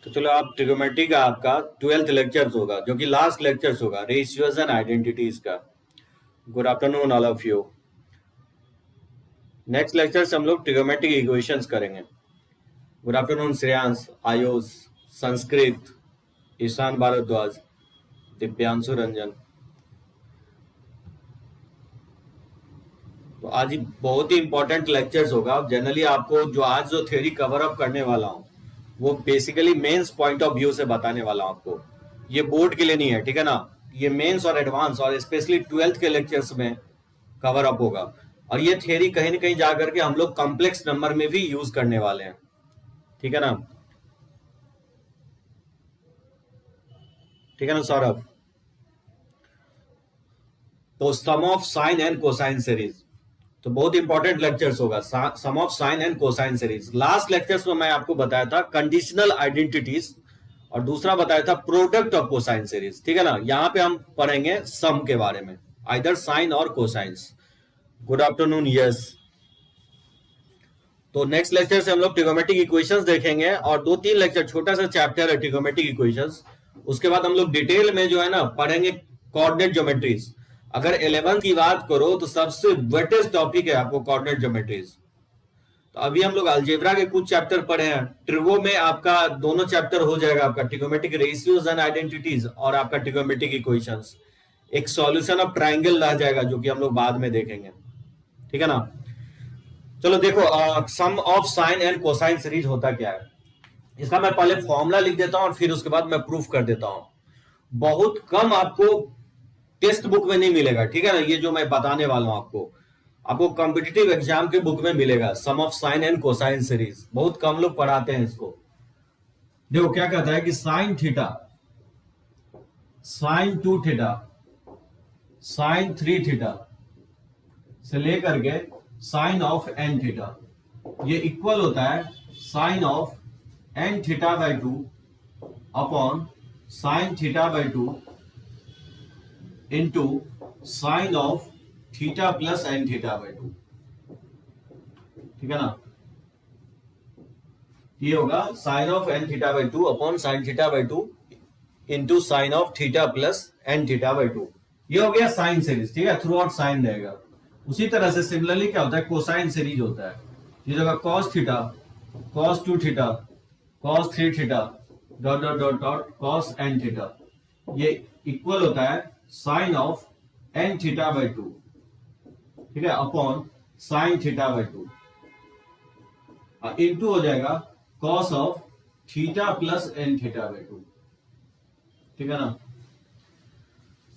तो चलो आप ट्रिगोमेट्री का आपका 12th लेक्चर्स होगा जो कि लास्ट लेक्चर्स होगा रेशियोज एंड आइडेंटिटीज का। Good afternoon all of you. Next lecture से हम लोग ट्रिगोमेट्रिक इक्वेशंस करेंगे। Good afternoon Shreyansh, Ayush, Sanskrit, Ishaan Bharadwaj, Divyanshu Ranjan. तो आज बहुत ही इंपॉर्टेंट लेक्चर्स होगा। जनरली आपको जो थ्योरी कवर अप करने वाला हूँ वो basically mains point of view से बताने वाला हूँ आपको। ये बोर्ड के लिए नहीं है, ठीक है ना। ये मेंस और एडवांस और स्पेशली 12th के लेक्चर्स में कवर अप होगा। और ये थ्योरी कहीं ना कहीं जाकर के हम लोग कॉम्प्लेक्स नंबर में भी यूज करने वाले हैं, ठीक है ना। ठीक है ना सौरभ। तो sum of sine and cosine series तो बहुत इंपॉर्टेंट लेक्चर्स होगा। Sum of sine and cosine series last lectures में मैं आपको बताया था कंडीशनल आइडेंटिटीज और दूसरा बताया था प्रोडक्ट ऑफ कोसाइन सीरीज, ठीक है ना। यहां पे हम पढ़ेंगे सम के बारे में, आइदर साइन और कोसाइंस। Good afternoon yes. तो नेक्स्ट लेक्चर से हम लोग ट्रिगोमेट्रिक इक्वेशंस देखेंगे और 2-3 लेक्चर छोटा सा चैप्टर है ट्रिगोमेट्रिक इक्वेशंस। उसके बाद हम लोग डिटेल में जो है ना पढ़ेंगे कोऑर्डिनेट ज्योमेट्रीज। अगर 11th की बात करो तो सबसे वेटेस्ट टॉपिक है आपको कोऑर्डिनेट ज्योमेट्रीज। तो अभी हम लोग अलजेब्रा के कुछ चैप्टर पढ़े हैं। ट्रिगो में आपका दोनों चैप्टर हो जाएगा, आपका ट्रिगोमेट्रिक रेशियोज एंड आइडेंटिटीज और आपका ट्रिगोमेट्रिक इक्वेशंस। एक सॉल्यूशन ऑफ ट्राइंगल रह जाएगा जो कि हम लोग बाद में देखेंगे, ठीक है ना। चलो देखो, sum of sine and cosine series होता क्या है इसका मैं पहले फॉर्मूला लिख देता हूं और फिर उसके बाद मैं प्रूफ कर देता हूं। बहुत कम आपको टेक्स्ट बुक में नहीं मिलेगा, ठीक है ना। ये जो मैं बताने वाला हूं आपको कॉम्पिटिटिव एग्जाम के बुक में मिलेगा। Sum of sine and cosine series बहुत कम लोग पढ़ाते हैं इसको। देखो क्या कहता है कि sine theta, sine 2 theta, sine 3 theta से लेकर के साइन ऑफ एन थीटा, ये इक्वल होता है sine of n theta by 2 upon sine theta by 2 into sine of theta plus n theta by 2, ठीक है ना। ये होगा sine of n theta by 2 upon sine theta by 2 into sine of theta plus n theta by 2। ये हो गया sine series, ठीक है। थ्रू आउट साइन रहेगा। उसी तरह से सिमिलरली क्या होता है, कोसाइन सीरीज होता है। ये होगा cos theta, cos 2 theta, cos 3 theta, dot dot dot dot cos n theta. ये इक्वल होता है sine of n theta by 2, ठीक है, upon sine theta by 2 into हो जाएगा cos of theta plus n theta by 2, ठीक है ना।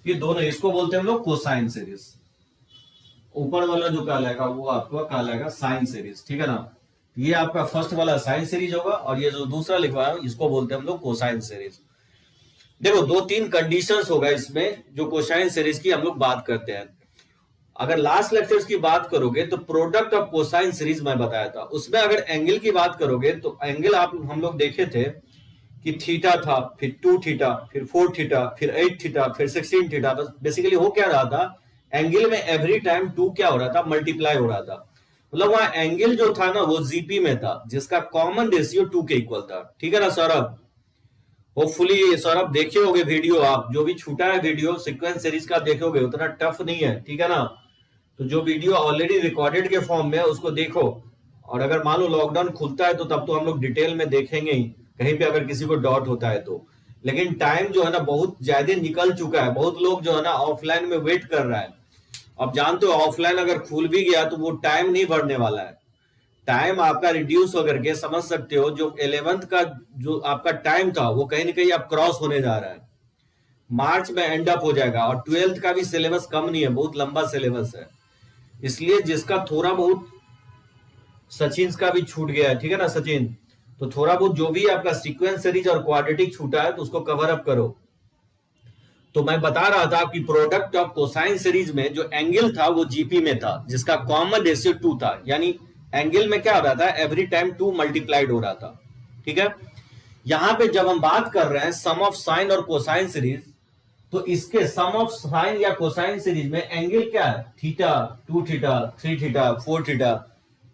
ये दोनों, इसको बोलते हैं हम लोग कोसाइन सीरीज। ऊपर वाला जो कहलाएगा वो आपका कहलाएगा साइन सीरीज, ठीक है ना। ये आपका फर्स्ट वाला साइन सीरीज होगा और ये जो दूसरा लिखवाया इसको बोलते हैं हम लोग कोसाइन सीरीज। देखो 2-3 कंडीशंस होगा इसमें जो कोसाइन सीरीज की हम लोग बात करते हैं। अगर लास्ट लेक्चर्स की बात करोगे तो प्रोडक्ट ऑफ कोसाइन सीरीज मैं बताया था, उसमें अगर एंगल की बात करोगे तो एंगल हम लोग देखे थे कि थीटा था, फिर 2 थीटा, फिर 4 थीटा, फिर 8 थीटा, फिर 16 थीटा। तो बेसिकली हो क्या रहा था, एंगल में एवरी टाइम 2 क्या हो रहा था, मल्टीप्लाई हो रहा था। मतलब वहां एंगल जो था ना वो जीपी में था जिसका कॉमन रेशियो 2 के इक्वल था, ठीक है ना सौरभ। होपफुली सौरभ देखे होगे वीडियो, आप जो भी छूटा है वीडियो सीक्वेंस सीरीज का देखोगे, उतना टफ नहीं है, ठीक है ना। तो जो वीडियो ऑलरेडी रिकॉर्डेड के फॉर्म में है उसको देखो। और अगर मान लो लॉकडाउन खुलता है तो तब तो हम लोग डिटेल में देखेंगे ही, कहीं पे अगर किसी को डाउट होता है तो। लेकिन टाइम जो है ना बहुत ज्यादा निकल चुका है, बहुत लोग जो है ना ऑफलाइन में वेट कर रहा है। अब जानते हो ऑफलाइन अगर खुल भी गया तो वो टाइम नहीं भरने वाला है। टाइम आपका रिड्यूस होकर के समझ सकते हो, जो 11th का जो आपका टाइम था वो कहीं ना कहीं अब क्रॉस होने जा रहा है, मार्च में एंड अप हो जाएगा। और 12th का भी सिलेबस कम नहीं है, बहुत लंबा सिलेबस है। इसलिए जिसका थोड़ा बहुत, सचिन का भी छूट गया है, ठीक है ना सचिन, तो थोड़ा बहुत जो भी आपका सीक्वेंस सीरीज और क्वाड्रेटिक छूटा है तो उसको कवर अप करो। तो मैं बता रहा था कि प्रोडक्ट ऑफ कोसाइन सीरीज में जो एंगल था वो जीपी में था जिसका कॉमन रेशियो 2 था। यानी एंगल में क्या हो रहा था, एवरी टाइम 2 मल्टीप्लाइड हो रहा था, ठीक है। यहां पे जब हम बात कर रहे हैं सम ऑफ साइन और कोसाइन सीरीज, तो इसके सम ऑफ साइन या कोसाइन सीरीज में एंगल क्या है, थीटा, 2 थीटा, 3 थीटा, 4 थीटा।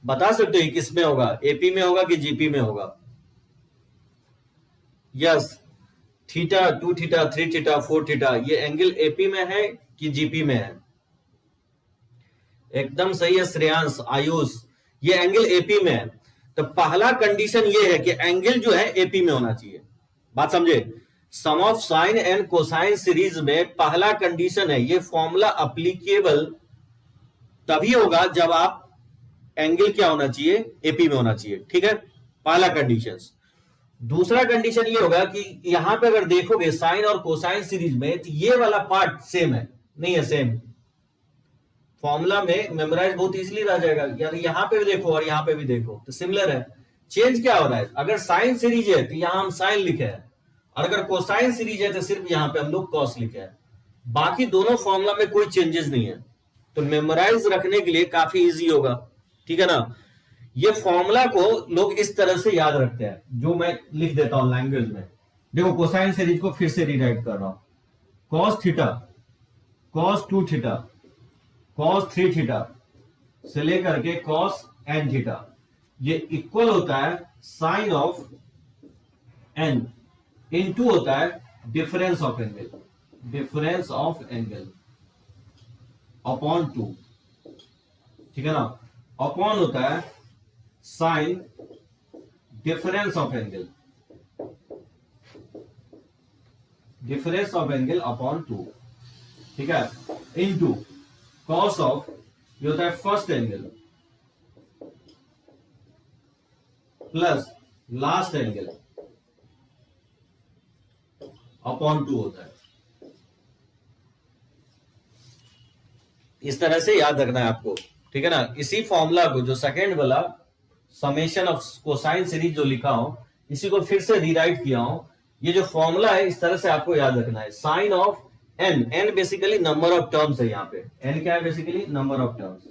बता सकते हो किस में होगा, एपी में होगा कि जीपी में होगा। Yes, theta, two theta, three theta, four theta, ये एंगल एपी में है कि जीपी में है? एकदम सही है श्रेयांश, आयुष, ये एंगल एपी में है। तो पहला कंडीशन ये है कि एंगल जो है एपी में होना चाहिए। बात समझे? Sum of sine and cosine series में पहला कंडीशन है, ये फॉर्मूला अप्लीकेबल तभी होगा जब आप एंगल क्या होना चाहिए, एपी में होना चाहिए। ठीक है, पहला कंडीशन। दूसरा कंडीशन ये होगा कि यहां पे अगर देखोगे साइन और कोसाइन सीरीज में, तो ये वाला पार्ट सेम है, नहीं है सेम? फॉर्मूला में मेमोराइज बहुत इजीली रह जाएगा यार, यहां पे भी देखो और यहां पे भी देखो तो सिमिलर है। चेंज क्या हो रहा है? अगर साइन सीरीज है तो यहां हम साइन लिखे हैं, और अगर कोसाइन सीरीज है तो सिर्फ यहां पे हम लोग कॉस लिखे हैं। बाकी दोनों फॉर्मूला में कोई चेंजेस नहीं है, तो मेमोराइज रखने के लिए काफी इजी होगा। ठीक है ना? ये फॉर्मूला को लोग इस तरह से याद रखते हैं, जो मैं लिख देता हूं लैंग्वेज में। देखो कोसाइन सीरीज को फिर से रीराइट कर रहा हूं, cos theta, cos two theta, cos three theta से लेकर के कॉस एन थीटा, ये इक्वल होता है साइन ऑफ एन इनटू होता है difference of angle, difference of angle upon two. ठीक है ना? अपॉन होता है sine difference of angle, difference of angle upon two. ठीक है, इनटू कॉस ऑफ, ये होता है first angle plus last angle upon two होता है। इस तरह से याद रखना है आपको। ठीक है ना? इसी फॉर्मूला को, जो सेकेंड वाला समेशन ऑफ कोसाइन सीरीज जो लिखा हूं, इसी को फिर से रीराइट किया हूं। ये जो फॉर्मूला है इस तरह से आपको याद रखना है। Sine of n, n basically number of terms है। यहां पे एन क्या है? Basically number of terms.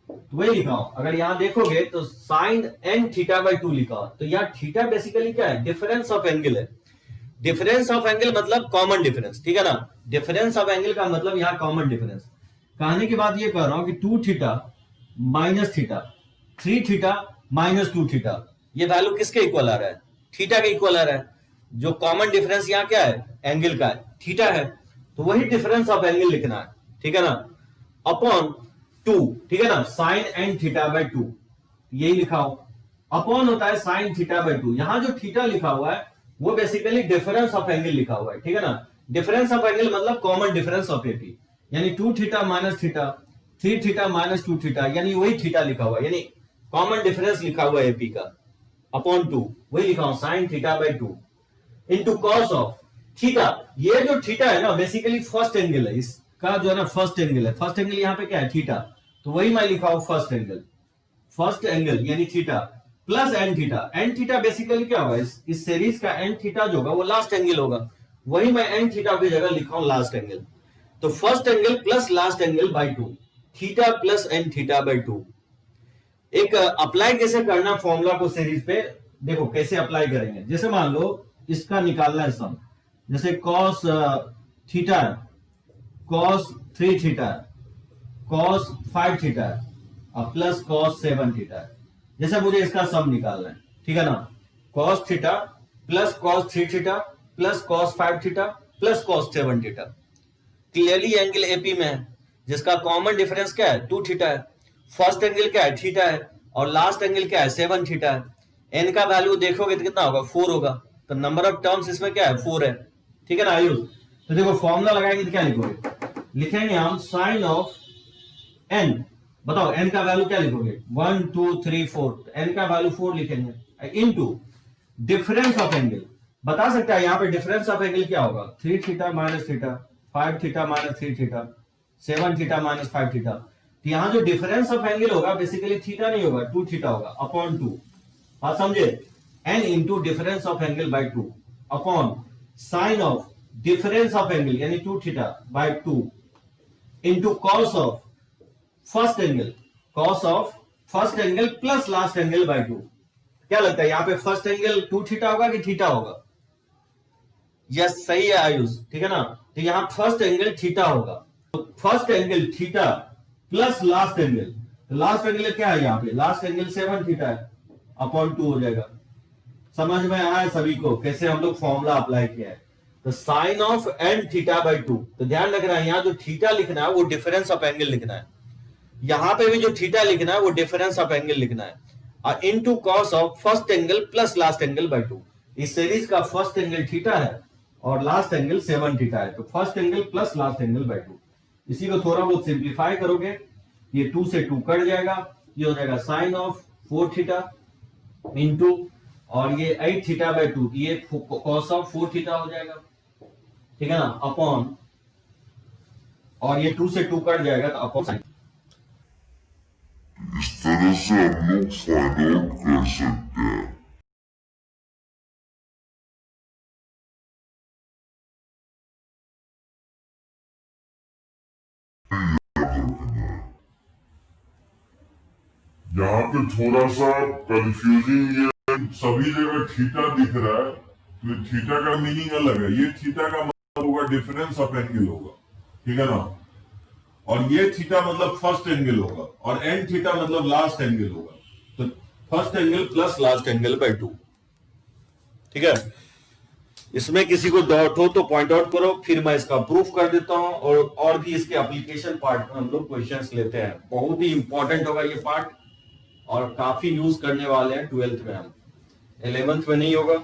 तो वही लिखा हूं। अगर यहां देखोगे तो sine n theta by two लिखा हो, तो यहां थीटा बेसिकली क्या है? डिफरेंस ऑफ एंगल है। डिफरेंस ऑफ एंगल मतलब कॉमन डिफरेंस। ठीक है ना? डिफरेंस ऑफ एंगल का मतलब यहां कॉमन डिफरेंस। कहने की बात ये कर रहा हूं कि two theta minus theta, three theta minus two theta, ये वैल्यू किसके इक्वल आ रहा है? थीटा के इक्वल आ रहा है। जो कॉमन डिफरेंस यहां क्या है? एंगल का है, थीटा है। तो वही डिफरेंस ऑफ एंगल लिखना है। ठीक है ना? Upon two. ठीक है ना? Sine n theta by two, यही लिखा हो। अपॉन होता है साइन थीटा बाई टू। यहां जो थीटा लिखा हुआ है वो बेसिकली डिफरेंस ऑफ एंगल लिखा हुआ है। ठीक है ना? डिफरेंस ऑफ एंगल मतलब कॉमन डिफरेंस ऑफ एपी, यानी two theta minus theta, three theta minus two theta, यानी वही थीटा लिखा हुआ है, यानी कॉमन डिफरेंस लिखा हुआ है एपी का, अपॉन टू। वही लिखा हूं sign theta by two into cos of theta. ये जो थीटा है ना बेसिकली फर्स्ट एंगल है, इसका जो है ना फर्स्ट एंगल है। फर्स्ट एंगल यहां पे क्या है? थीटा। तो वही मैं लिखा हूं फर्स्ट एंगल, फर्स्ट एंगल यानी theta plus n theta. N theta basically क्या होगा? इस सीरीज का एन थीटा जो होगा वो लास्ट एंगल होगा, वही मैं एन थीटा की जगह लिखा हूं लास्ट एंगल। तो first angle plus last angle by two, theta plus n theta by two. एक अप्लाई कैसे करना फॉर्मूला को सीरीज पे, देखो कैसे अप्लाई करेंगे। जैसे मान लो इसका निकालना है सम, जैसे cos theta, cos three theta, cos five theta और प्लस कॉस सेवन थीटा। जैसे मुझे इसका सम निकालना है। ठीक है ना? Cos theta plus cos three theta plus cos five theta plus cos seven theta. Clearly angle AP में है, जिसका कॉमन डिफरेंस क्या है? टू थीटा है। फर्स्ट एंगल क्या है? थीटा है। और लास्ट एंगल क्या है? सेवन थीटा है। एन का वैल्यू देखोगे तो कितना होगा? फोर होगा। तो नंबर ऑफ टर्म्स इसमें क्या है? फोर है। ठीक है ना आयुष? तो देखो फॉर्मूला लगाएंगे तो क्या लिखोगे? लिखेंगे हम साइन ऑफ एन, बताओ एन का वैल्यू क्या लिखोगे? One two three four, n का वैल्यू फोर लिखेंगे, इनटू डिफरेंस ऑफ एंगल। बता सकता है यहाँ पे डिफरेंस ऑफ एंगल क्या होगा? Three theta minus theta, five theta minus three theta, seven theta minus five theta. तो यहाँ जो डिफरेंस ऑफ एंगल होगा बेसिकली थीटा नहीं होगा, टू थीटा होगा, अपॉन टू। बात समझे? N into difference of angle by two upon sine of difference of angle यानी two theta by two into cos of first angle, cos of first angle plus last angle by two. क्या लगता है यहाँ पे first angle two theta होगा कि theta होगा? Yes सही है आयुष। ठीक है ना? तो यहां फर्स्ट एंगल थीटा होगा। तो first angle theta plus last angle, last angle क्या है यहाँ पे, लास्ट एंगल 7 थीटा है, अपॉन 2 हो जाएगा। समझ में आया है सभी को कैसे हम लोग फॉर्मूला अप्लाई किया है। तो sine of n theta by 2, तो ध्यान रखना है यहाँ जो थीटा लिखना है वो डिफरेंस ऑफ एंगल लिखना है, यहां पे भी जो थीटा लिखना है वो डिफरेंस ऑफ एंगल लिखना है, और into cos of first angle plus last angle by 2। इस सीरीज का फर्स्ट एंगल थीटा है और लास्ट एंगल 7 थीटा है, तो first angle plus last angle by 2। इसी को थोड़ा बहुत सिंप्लीफाई करोगे, ये 2 से 2 कट जाएगा, ये हो जाएगा साइन ऑफ 4 थीटा इंटू, और ये 8 थीटा बाय 2, ये कॉस ऑफ 4 थीटा हो जाएगा, ठीक है ना, अपॉन, और ये 2 से 2 कट जाएगा तो अपॉन साइन। इस तरह से हम लोग फाइंड आउट कर सकते हैं। यहाँ पे थोड़ा सा कंफ्यूजिंग ये है, सभी जगह थीटा दिख रहा है, तो थीटा का मीनिंग अलग है, ये थीटा का मतलब होगा डिफरेंस ऑफ एंगल होगा, ठीक है ना, और ये थीटा मतलब फर्स्ट एंगल होगा, और एन थीटा मतलब लास्ट एंगल होगा, तो first angle plus last angle by 2, ठीक है। इसमें किसी को डाउट हो तो पॉइंट आउट करो, फिर मैं इसका प्रूफ कर देता हूं, और भी इसके एप्लीकेशन पार्ट में हम लोग क्वेश्चंस लेते हैं। बहुत ही इंपॉर्टेंट होगा ये पार्ट, और काफी यूज करने वाले हैं 12th में, हम 11th में नहीं होगा,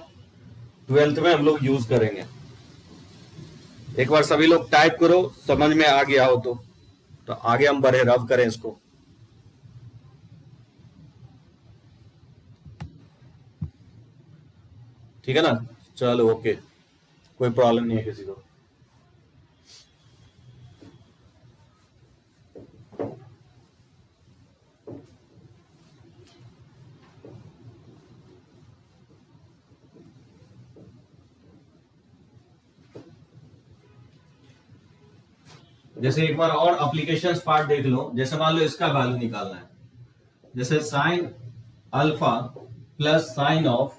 12th में हम लोग यूज करेंगे। एक बार सभी लोग टाइप करो, समझ में आ गया हो तो आगे हम बढ़े, रब करें इसको। ठीक है ना, चलो ओके, कोई प्रॉब्लम नहीं है किसी को। जैसे एक बार और एप्लीकेशंस पार्ट देख लो, जैसे मान लो इसका वैल्यू निकालना है, जैसे sign alpha plus sine of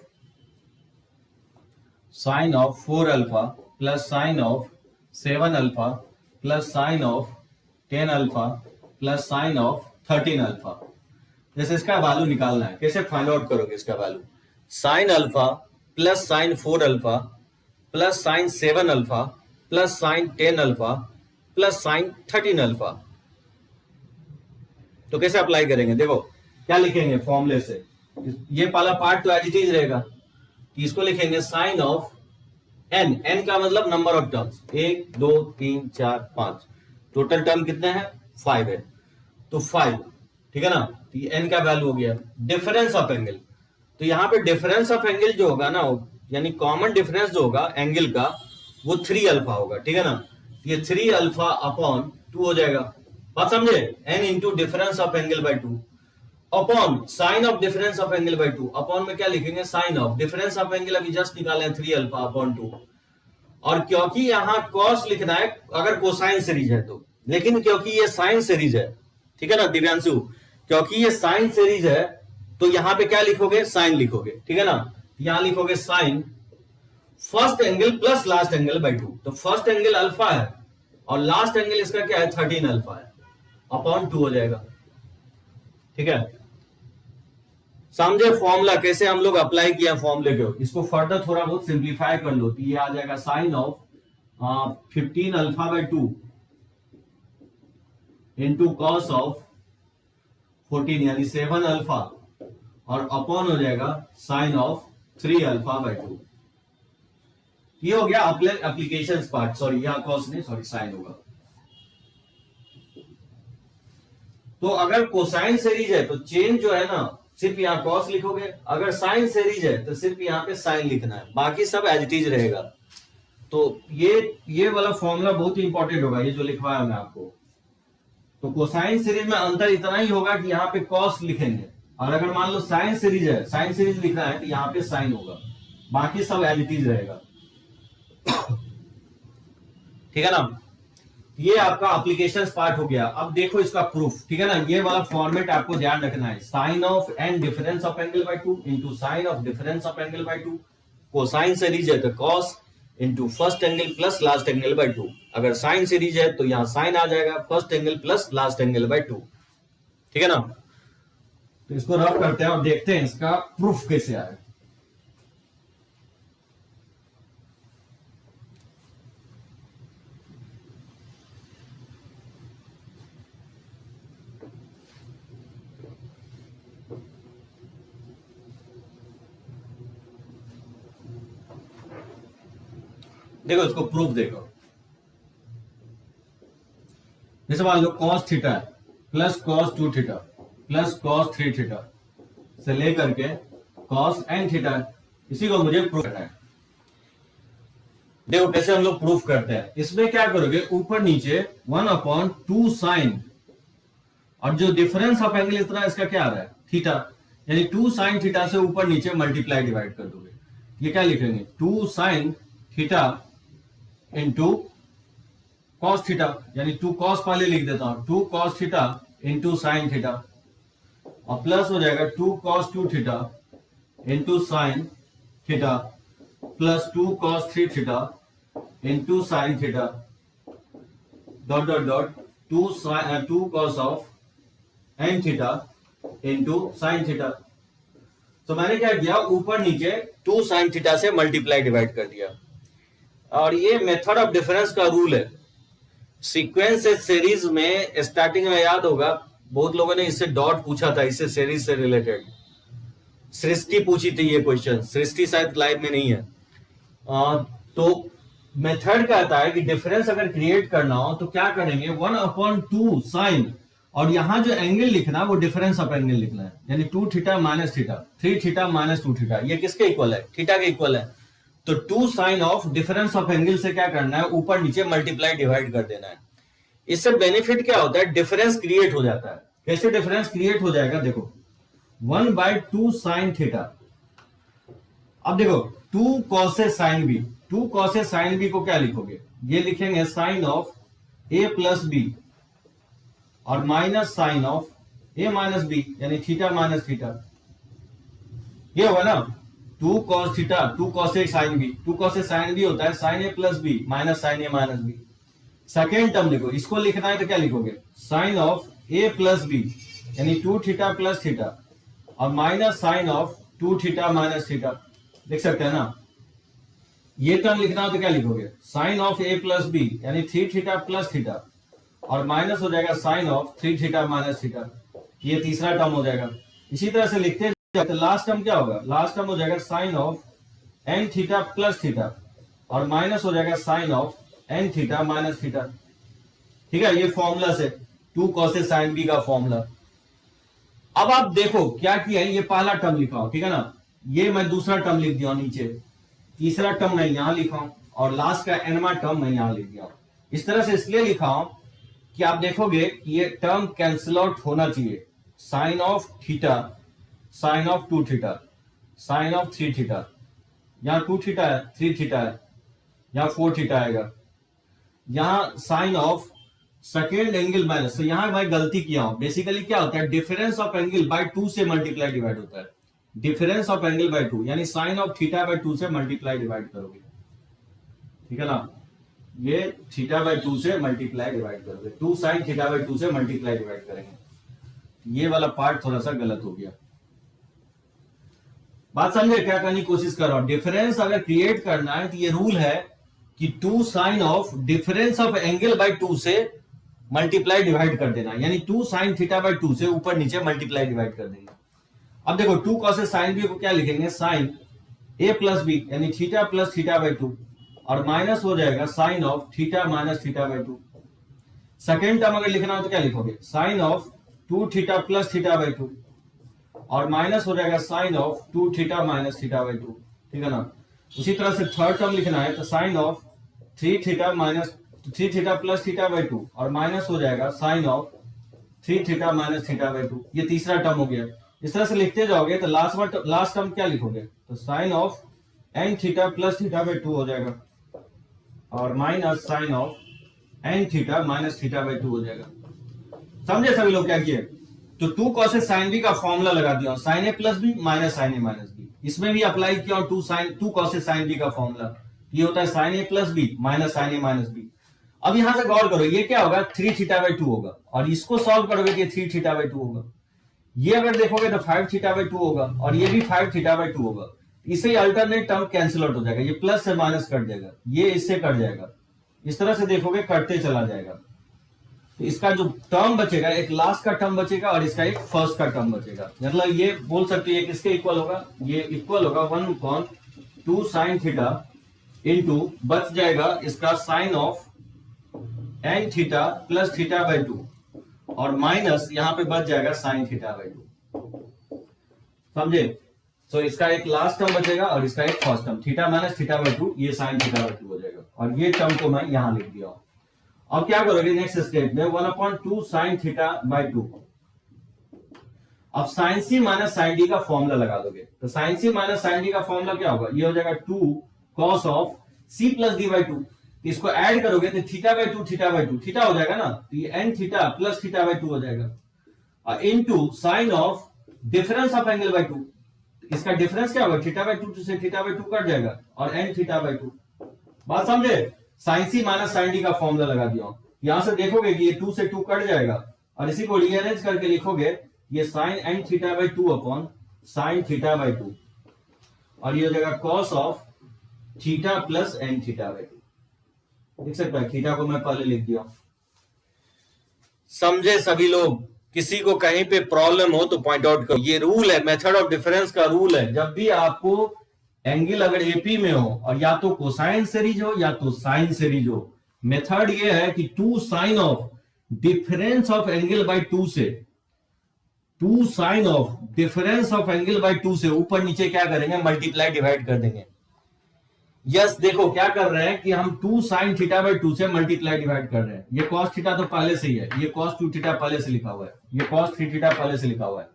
4 alpha plus sine of 7 alpha plus sine of 10 alpha plus sine of 13 alpha. जैसे इसका वैल्यू निकालना है, कैसे फाइंड आउट करोगे इसका value, sign alpha plus sine 4 alpha plus sign 7 alpha plus sign 10 alpha plus sign 13 alpha. तो कैसे apply करेंगे, देखो क्या लिखेंगे फॉर्मूले से, ये पहला पार्ट तो एज इट इज रहेगा, इसको लिखेंगे साइन ऑफ एन, एन का मतलब number of terms, 1 2 3 4 5, total term कितने हैं 5 है, तो 5, ठीक है ना, तो ये एन का वैल्यू हो गया। डिफरेंस ऑफ एंगल, तो यहाँ पे डिफरेंस ऑफ एंगल जो होगा ना, यानी कॉमन डिफरेंस जो होगा एंगल का, वो 3 अल्फा होगा, ठीक है ना, ये 3 अल्फा अपॉन 2 हो जाएगा, बात समझे, n into difference of angle by 2 upon sine of difference of angle by 2, upon में क्या लिखेंगे, sine of difference of angle अभी जस्ट निकाले 3 अल्फा अपॉन 2, और क्योंकि यहां कॉस लिखना है अगर कोसाइन सीरीज है तो, लेकिन क्योंकि ये साइन सीरीज है, ठीक है ना दिव्यांशु, क्योंकि ये साइन सीरीज है तो यहां पे क्या लिखोगे, साइन लिखोगे, ठीक है ना, यहां लिखोगे sine first angle plus last angle by 2, तो फर्स्ट एंगल अल्फा है और लास्ट एंगल इसका क्या है 13 अल्फा है, अपॉन 2 हो जाएगा, ठीक है। समझे फॉर्मूला कैसे हम लोग अप्लाई किया फॉर्मूले को, इसको फर्दर थोड़ा बहुत सिंप्लीफाई कर लो, तो ये आ जाएगा sine of 15 alpha by 2 into cos of 14 यानी 7 अल्फा, और अपॉन हो जाएगा साइन ऑफ 3 अल्फा बाय 2। ये हो गया एप्लीकेशन पार्ट, सॉरी यहाँ कॉस नहीं, सॉरी साइन होगा। तो अगर कोसाइन सीरीज है तो चेन जो है ना सिर्फ यहाँ कॉस लिखोगे, अगर साइन सीरीज है तो सिर्फ यहाँ पे साइन लिखना है, बाकी सब एज इट इज रहेगा। तो ये वाला फॉर्मूला बहुत ही इंपॉर्टेंट होगा, ये जो लिखवाया मैं आपको। तो कोसाइन सीरीज में अंतर इतना ही होगा कि यहाँ पे कॉस लिखेंगे, और अगर मान लो साइन सीरीज है, साइन सीरीज लिखना है तो यहाँ पे साइन होगा, बाकी सब एज इट इज रहेगा, ठीक है ना। ये आपका एप्लीकेशन पार्ट हो गया। अब देखो इसका प्रूफ, ठीक है ना, ये वाला फॉर्मेट आपको ध्यान रखना है, sine of n difference of angle by 2 into sine of difference of angle by 2, cosine series है तो cos into first angle plus last angle by 2, अगर साइन सीरीज है तो यहाँ साइन आ जाएगा first angle plus last angle by 2, ठीक है ना। तो इसको रब करते हैं और देखते हैं इसका प्रूफ कैसे आए। देखो इसको प्रूफ देखो। जैसे मान लो cos थीटा है plus cos 2 theta plus cos 3 theta से लेकर के cos n थीटा है, इसी को मुझे प्रूफ करना है। देखो कैसे हम लोग प्रूफ करते हैं। इसमें क्या करोगे, ऊपर नीचे 1/2 साइन, और जो डिफरेंस ऑफ एंगल इतना इसका क्या आ रहा है, थीटा, यानी 2 साइन थीटा से ऊपर नीचे मल्टीप्लाई डिवाइड कर दोगे। ये क्या लिखेंगे, 2 sine theta into cos theta, यानी 2 कॉस पहले लिख देता हूं, 2 cos theta into sine theta, और प्लस हो जाएगा 2 cos 2 theta into sine theta plus 2 cos 3 theta into sine theta dot dot dot 2 cos of n theta into sine theta. तो मैंने क्या किया, ऊपर नीचे 2 साइन थीटा से मल्टीप्लाई डिवाइड कर दिया। और ये मेथड ऑफ डिफरेंस का रूल है। सीक्वेंस सीरीज में स्टार्टिंग में याद होगा बहुत लोगों ने इससे डॉट पूछा था, इससे सीरीज से रिलेटेड सृष्टि पूछी थी ये क्वेश्चन, सृष्टि शायद लाइव में नहीं है। तो मेथड कहता है कि डिफरेंस अगर क्रिएट करना हो तो क्या करेंगे, 1/2 साइन, और यहां जो एंगल लिखना है वो डिफरेंस ऑफ एंगल लिखना है, यानी 2 theta minus theta, 3 theta minus 2 theta, ये किसके इक्वल है, थीटा के इक्वल है। तो 2 sine of difference of angle से क्या करना है, ऊपर नीचे मल्टीप्लाई डिवाइड कर देना है। इससे बेनिफिट क्या होता है, डिफरेंस क्रिएट हो जाता है। कैसे डिफरेंस क्रिएट हो जाएगा, देखो 1/2 साइन थीटा। अब देखो 2 cos A sine B, 2 cos A sine B को क्या लिखोगे, ये लिखेंगे sine of A plus B और minus sine of A minus B, यानी थीटा माइनस थीटा। ये होगा ना 2 cos theta, 2 cos A sine B, 2 cos A sine B होता है sine A plus B minus sine A minus B. Second term लिखो, इसको लिखना है तो क्या लिखोगे, sine of A plus b, यानी 2 थीटा प्लस थीटा और minus sine of 2 theta minus theta. लिख सकते हैं ना। ये टर्म लिखना हो तो क्या लिखोगे, sine of A plus b, यानी 3 थीटा प्लस थीटा और माइनस हो जाएगा sine of 3 theta minus theta. ये तीसरा टर्म हो जाएगा। इसी तरह से लिखते हैं तो लास्ट टर्म क्या होगा, लास्ट टर्म हो जाएगा sine of n theta plus theta और माइनस हो जाएगा sine of n theta minus theta. ठीक है, ये फॉर्मूला से 2 cos साइन बी का फॉर्मूला। अब आप देखो क्या किया है, ये पहला टर्म लिखा हूं, ठीक है ना, ये मैं दूसरा टर्म लिख दिया नीचे, तीसरा टर्म मैं यहां लिखा हूं और लास्ट का एनवा टर्म मैं यहां लिख दिया। इस तरह से इसलिए लिखा हूं कि आप देखोगे कि ये टर्म कैंसिल आउट होना चाहिए। Sine of theta, sine of 2 theta, sine of 3 theta, यहां 2 थीटा है, 3 थीटा है, यहां 4 थीटा आएगा, यहां sine of second angle minus. तो यहां मैं गलती किया हूं। बेसिकली क्या होता है, डिफरेंस ऑफ एंगल बाय 2 से मल्टीप्लाई डिवाइड होता है। डिफरेंस ऑफ एंगल बाय 2, यानी साइन ऑफ थीटा बाय 2 से मल्टीप्लाई डिवाइड करोगे, ठीक है ना। ये थीटा बाय 2 से मल्टीप्लाई डिवाइड करोगे, 2 साइन थीटा बाय 2 से मल्टीप्लाई डिवाइड करेंगे। ये वाला पार्ट थोड़ा सा गलत हो गया। बात समझे, क्या करने की कोशिश कर रहा हूं। डिफरेंस अगर क्रिएट करना है तो ये रूल है कि 2 sine of difference of angle by 2 से मल्टीप्लाई डिवाइड कर देना, यानी 2 साइन थीटा बाय 2 से ऊपर नीचे मल्टीप्लाई डिवाइड कर देंगे। अब देखो 2 cos साइन बी को क्या लिखेंगे, साइन ए प्लस बी, यानी थीटा प्लस थीटा बाय 2 और माइनस हो जाएगा sine of theta minus theta by 2। Second term अगर लिखना हो तो क्या लिखोगे, sine of 2 theta plus theta by 2 और माइनस हो जाएगा sine of 2 theta minus theta by 2, ठीक है ना। उसी तरह से थर्ड टर्म लिखना है तो sine of 3 theta minus 3 theta plus theta by 2 और माइनस हो जाएगा sine of 3 theta minus theta by 2। ये तीसरा टर्म हो गया। इस तरह से लिखते जाओगे तो लास्ट टर्म क्या लिखोगे, तो sine of n theta plus theta by 2 हो जाएगा और minus sine of n theta minus theta by 2 हो जाएगा। समझे सभी लोग क्या किए। तो 2 cos साइन बी का फॉर्मूला लगा दिया, sign A plus B minus sine A minus B. इसमें भी अप्लाई किया 2 cos साइन बी का फॉर्मूला, ये होता है sine A plus B minus sine A minus B. अब यहां से गौर करो, ये क्या होगा 3 थीटा बाई 2 होगा, और इसको सॉल्व करोगे तो ये 3 थीटा बाई 2 होगा। ये अगर देखोगे तो 5 थीटा बाई 2 होगा, और ये भी 5 थीटा बाई 2 होगा। इसे अल्टरनेट टर्म कैंसिल आउट हो जाएगा, ये प्लस से माइनस कट जाएगा, ये इससे कट जाएगा, इस तरह से देखोगे कटते चला जाएगा। तो इसका जो टर्म बचेगा, एक लास्ट का टर्म बचेगा और इसका एक फर्स्ट का टर्म बचेगा। मतलब ये बोल सकते हैं किसके इक्वल होगा, ये इक्वल होगा 1/2 साइन थीटा इंटू बच जाएगा इसका sine of n theta plus theta by 2, और माइनस यहां पे बच जाएगा साइन थीटा बाई 2। समझे? तो इसका एक लास्ट टर्म बचेगा और इसका एक first term, theta minus theta by 2, ये साइन थीटा बाई 2 हो जाएगा। और ये टर्म को मैं यहां लिख दिया। अब क्या करोगे नेक्स्ट स्टेप में, 1/2 साइन थीटा बाई 2। अब sine c minus sine d का फॉर्मूला लगा दोगे, तो sine c minus sine d का फॉर्मूला क्या होगा, ये हो जाएगा 2 cos of c plus d by 2। इसको ऐड करोगे तो theta by 2 theta by 2 theta हो जाएगा ना, तो ये n theta plus theta by 2 हो जाएगा, into sine of difference of angle by 2। इसका डिफरेंस क्या होगा, थीटा बाई 2 से थीटा बाई 2 कट जाएगा, और एन थीटा बाई 2। बात समझे? Sign c minus sine d का फॉर्मूला लगा दिया। यहां से देखोगे कि ये 2 से 2 कट जाएगा, और इसी को रीअरेंज करके लिखोगे ये sine n theta by 2 upon sine theta by 2, और ये हो जाएगा cos of theta plus n theta by 2। देख सकते हैं, थीटा को मैं पहले लिख दिया। समझे सभी लोग? किसी को कहीं पे प्रॉब्लम हो तो पॉइंट आउट करो। ये रूल है, मेथड ऑफ डिफरेंस का रूल है। जब भी आपको एंगल अगर एपी में हो और या तो कोसाइन सीरीज हो या तो साइन सीरीज हो, मेथड ये है कि 2 sine of difference of angle by 2 से, 2 sine of difference of angle by 2 से ऊपर नीचे क्या करेंगे, मल्टीप्लाई डिवाइड कर देंगे। यस, देखो क्या कर रहे हैं कि हम 2 साइन थीटा बाई 2 से मल्टीप्लाई डिवाइड कर रहे हैं। ये कॉस थीटा तो पहले से ही है, ये कॉस 2 थीटा पहले से लिखा हुआ है, ये कॉस 3 थीटा पहले से लिखा हुआ है,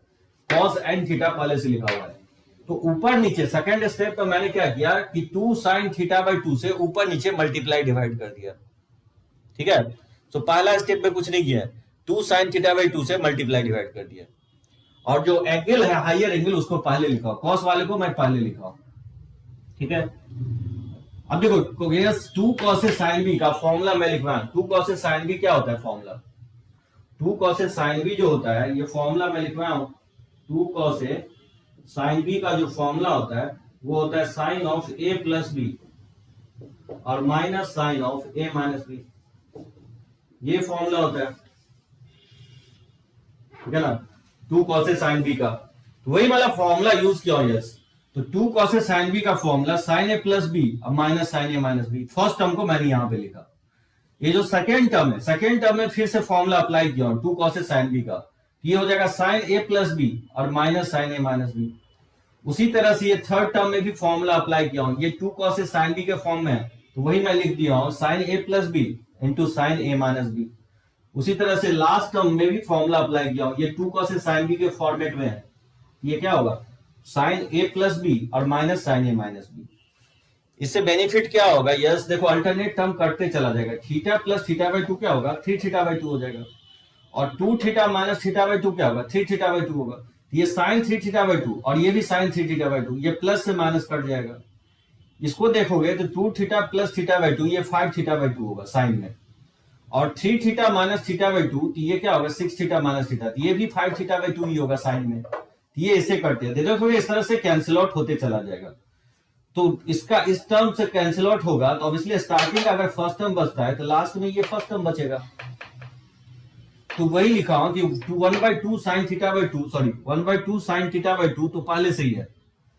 कॉस एन थीटा पहले से लिखा हुआ है। तो ऊपर नीचे सेकंड स्टेप पर मैंने क्या किया कि 2 साइन थीटा बाई 2 से ऊपर नीचे मल्टीप्लाई डिवाइड कर दिया। ठीक है, तो पहला स्टेप में कुछ नहीं किया, 2 साइन थीटा बाई 2 से मल्टीप्लाई डिवाइड कर दिया, और जो एंगल है हायर एंगल उसको पहले लिखा, कॉस वाले को मैं पहले लिखा। ठीक है, अब देखो 2 कॉस साइन बी का फॉर्मूला मैं लिख रहा हूं। 2 कॉस साइन बी क्या होता है फॉर्मूला, 2 कॉस साइन बी जो होता है ये फॉर्मूला मैं लिख रहा हूं। 2 कॉस साइन बी का जो फॉर्मूला होता है वो होता है sine of A plus B और minus sine of A minus B, ये फॉर्मूला होता है। ठीक है ना, 2 कॉस साइन बी का, तो वही वाला फॉर्मूला यूज किया। यस, तो 2 कॉस साइन बी का फॉर्मूला साइन ए प्लस बी और minus sine A minus B. First term को मैंने यहां पे लिखा। ये जो सेकेंड टर्म है, सेकेंड टर्म में फिर से फॉर्मूला अप्लाई किया 2 कॉस साइन बी का, ये हो जाएगा साइन ए प्लस बी और minus sine A minus B. उसी तरह से ये थर्ड टर्म में भी फॉर्मूला अप्लाई किया हूं, ये 2 कॉस साइन बी के फॉर्म में है, तो वही मैं लिख दिया हूं sign A plus B into sine A minus B. उसी तरह से लास्ट टर्म में भी फॉर्मूला अप्लाई किया हूं, ये 2 कॉस साइन बी के फॉर्मेट में है, ये क्या होगा साइन ए प्लस बी और minus sine A minus B. इससे बेनिफिट क्या होगा, यस देखो अल्टरनेट टर्म करते चला जाएगा, थीटा प्लस थीटा बाई 2 क्या होगा 3 थीटा बाई 2 हो जाएगा, और 2 थीटा माइनस थीटा बाई 2 क्या होगा 3 थीटा बाई 2 होगा। ये साइन 3 थीटा बाई 2 और ये भी साइन 3 थीटा बाई 2, ये प्लस से माइनस कट जाएगा। इसको देखोगे तो 2 थीटा प्लस थीटा बाई 2 ये 5 थीटा बाई 2 होगा साइन में, और 3 थीटा माइनस थीटा बाई 2 तो ये क्या होगा 6 थीटा माइनस थीटा, ये भी 5 थीटा बाई 2 ही होगा साइन में। ये इसे करते हैं, देखो इस तरह से कैंसिल आउट होते चला जाएगा। तो इसका इस टर्म से कैंसिल आउट होगा, तो ऑब्वियसली स्टार्टिंग अगर फर्स्ट टर्म बचता है तो लास्ट में ये फर्स्ट टर्म बचेगा। तो वही लिखा हूं कि 1/2 sign theta by 2, sorry 1/2 sign theta by 2 तो पहले से ही है,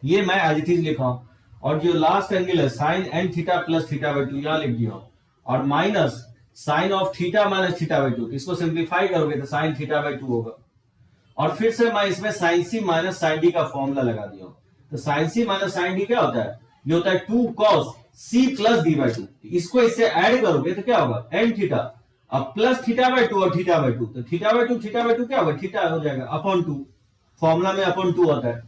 ये मैं एज इट इज लिखा हूं। और जो लास्ट एंगल है sine n theta plus theta by 2 यहां लिख दिया हूं, और minus sine of theta minus theta by 2, इसको सिंप्लीफाई करोगे तो साइन थीटा बाई 2 होगा। और फिर से मैं इसमें sine c minus sine d का फॉर्मूला लगा दिया हूं। तो sine c minus sine d क्या होता है, ये होता है 2 cos c plus d by 2। इसको इससे ऐड करोगे तो क्या होगा एन थीटा अब प्लस थीटा बाई 2 और थीटा बाई 2, तो थीटा बाई 2 क्या होगा थीटा हो जाएगा अपॉन 2, फॉर्मूला में अपॉन 2 होता है,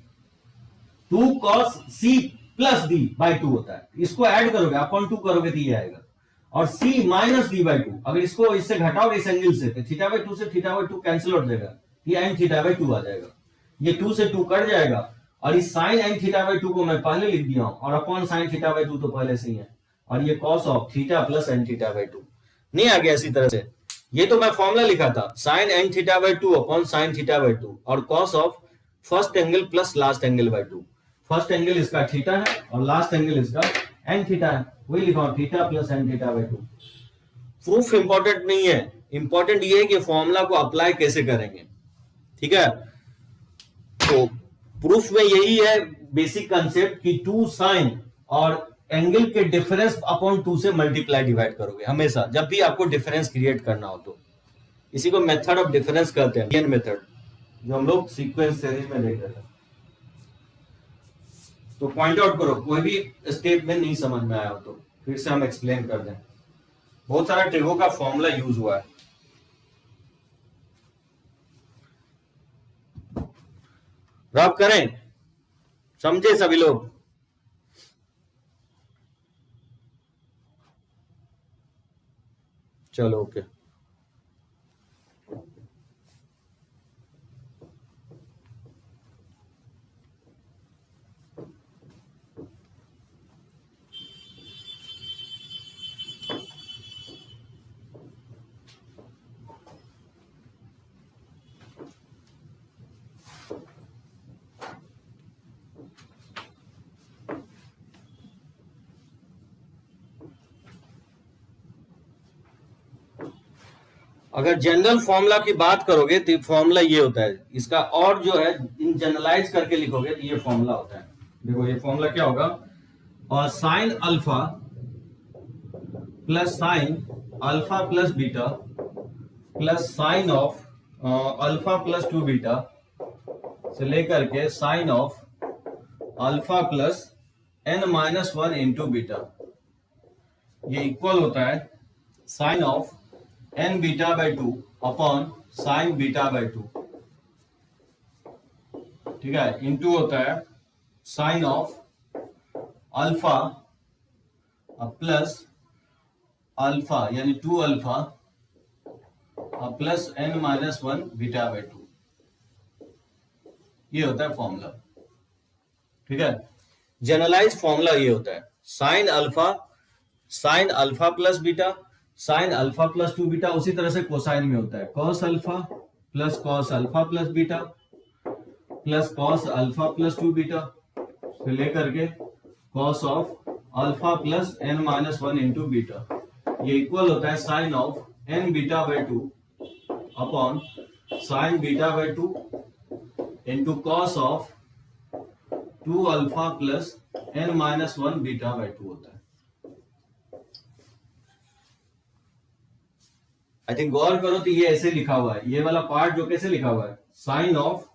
2 cos c plus d by 2 होता है। इसको ऐड करोगे अपॉन 2 करोगे तो ये आएगा, और सी माइनस डी बाई 2 अगर इसको इससे घटाओगे इस एंगल से तो थीटा बाई 2 से थीटा बाई 2 कैंसिल हो जाएगा, ये एन थीटा बाई 2 आ जाएगा, ये 2 से 2 कट जाएगा, और इस साइन एन थीटा बाई 2 को मैं पहले लिख दिया हूं, और अपॉन साइन थीटा बाई 2 तो पहले से ही है, और ये cos of theta plus n theta by 2। नहीं आ गया इसी तरह से। ये तो मैं फॉर्मूला लिखा था sine n theta by 2 upon sine theta by 2 और cos of first angle plus last angle by 2। First angle इसका थीटा है और लास्ट एंगल इसका एन थीटा है, वही लिखा हूं theta plus n theta by 2। Proof important नहीं है, इंपॉर्टेंट ये है कि फॉर्मूला को अप्लाई कैसे करेंगे, ठीक है। तो प्रूफ में यही है बेसिक कंसेप्ट कि 2 साइन और एंगल के डिफरेंस अपॉन 2 से मल्टीप्लाई डिवाइड करोगे हमेशा जब भी आपको डिफरेंस क्रिएट करना हो तो। इसी को मेथड ऑफ डिफरेंस कहते हैं, मेन मेथड, जो हम लोग सीक्वेंस सीरीज में देख रहे थे। तो पॉइंट आउट करो, कोई भी स्टेप में नहीं समझ में आया हो तो फिर से हम एक्सप्लेन कर दें। बहुत सारा ट्रिगो का फॉर्मूला यूज हुआ है। रब करें, समझे सभी लोग? चलो ओके। अगर जनरल फॉर्मूला की बात करोगे तो फॉर्मूला ये होता है इसका, और जो है इन जनरलाइज करके लिखोगे तो ये फॉर्मूला होता है। देखो ये फॉर्मूला क्या होगा, और sine alpha plus beta plus sine of alpha plus 2 beta से लेकर के sine of alpha plus n-1 into beta, ये इक्वल होता है sine of n beta by 2 upon sine beta by 2, ठीक है, इंटू होता है sine of alpha plus alpha यानी 2 alpha plus n-1 beta by 2। ये होता है फॉर्मूला, ठीक है। जनरलाइज फॉर्मूला ये होता है sine alpha plus beta, sine alpha plus 2 beta. उसी तरह से कोसाइन में होता है cos alpha plus beta plus cos alpha plus 2 beta से लेकर के cos of alpha plus n-1 into beta, ये इक्वल होता है sine of n beta by 2 upon sine beta by 2 into cos of 2 alpha plus n-1 beta by 2 होता है। I think गौर करो तो ये ऐसे लिखा हुआ है, ये वाला पार्ट जो कैसे लिखा हुआ है, साइन ऑफ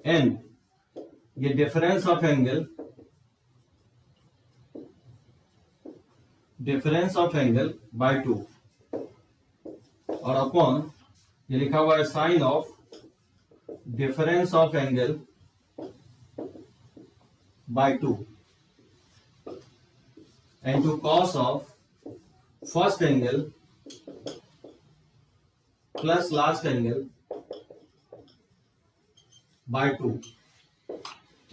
n, ये डिफरेंस ऑफ एंगल बाय 2 और अपॉन ये लिखा हुआ है sine of difference of angle by 2 into cos of first angle plus last angle by 2,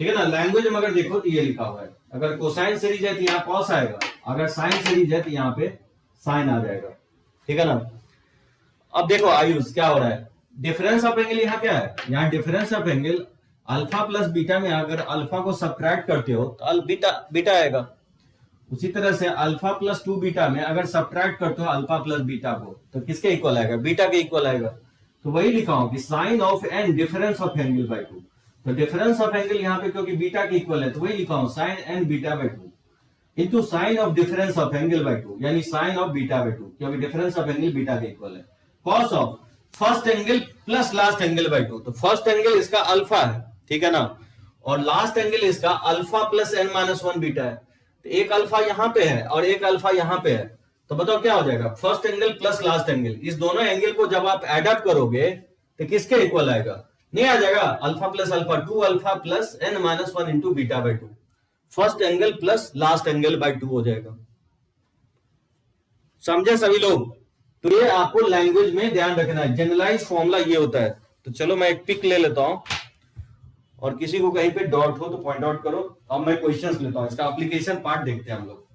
ठीक है ना। लैंग्वेज में अगर देखो तो ये लिखा हुआ है, अगर कोसाइन सीरीज है तो यहाँ कॉस आएगा, अगर साइन सीरीज है तो यहाँ पे साइन आ जाएगा, ठीक है ना। अब देखो आयुष क्या हो रहा है, डिफरेंस ऑफ एंगल यहाँ क्या है, यहाँ difference of angle alpha plus beta में अगर अल्फा को सब्ट्रैक्ट करते हो तो बीटा आएगा। उसी तरह से अल्फा प्लस 2 बीटा में अगर सब्ट्रैक्ट करते हो अल्फा प्लस बीटा को तो किसके इक्वल आएगा, बीटा के इक्वल आएगा। तो वही लिखा हूं कि sine of n difference of angle by 2, तो डिफरेंस ऑफ एंगल यहाँ पे क्योंकि बीटा के इक्वल है तो वही लिखा हूं sine n beta by 2 into sine of difference of angle by 2 यानी साइन ऑफ बीटा बाय 2, क्योंकि डिफरेंस ऑफ एंगल बीटा के इक्वल है, cos of first angle plus last angle by 2। तो फर्स्ट एंगल इसका अल्फा है, ठीक है ना, और लास्ट एंगल इसका अल्फा प्लस n-1 बीटा है। तो एक अल्फा यहां पे है और एक अल्फा यहां पे है, तो बताओ क्या हो जाएगा, first angle plus last angle, इस दोनों एंगल को जब आप एड अप करोगे तो किसके इक्वल आएगा, नहीं आ जाएगा alpha plus alpha 2 alpha plus n-1 into beta by 2, first angle plus last angle by 2 हो जाएगा। समझे सभी लोग? तो ये आपको लैंग्वेज में ध्यान रखना है, जनरलाइज फॉर्मूला ये होता है। तो चलो मैं एक पिक ले लेता हूं और किसी को कहीं पे डॉट हो तो पॉइंट आउट करो। अब मैं क्वेश्चंस लेता हूं, इसका एप्लीकेशन पार्ट देखते हैं हम लोग।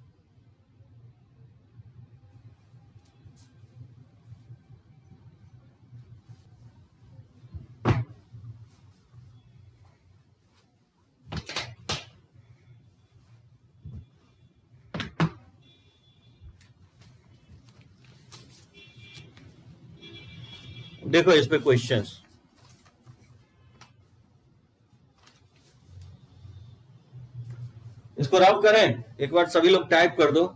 देखो इस पे क्वेश्चंस, इसको रब करें, एक बार सभी लोग टाइप कर दो।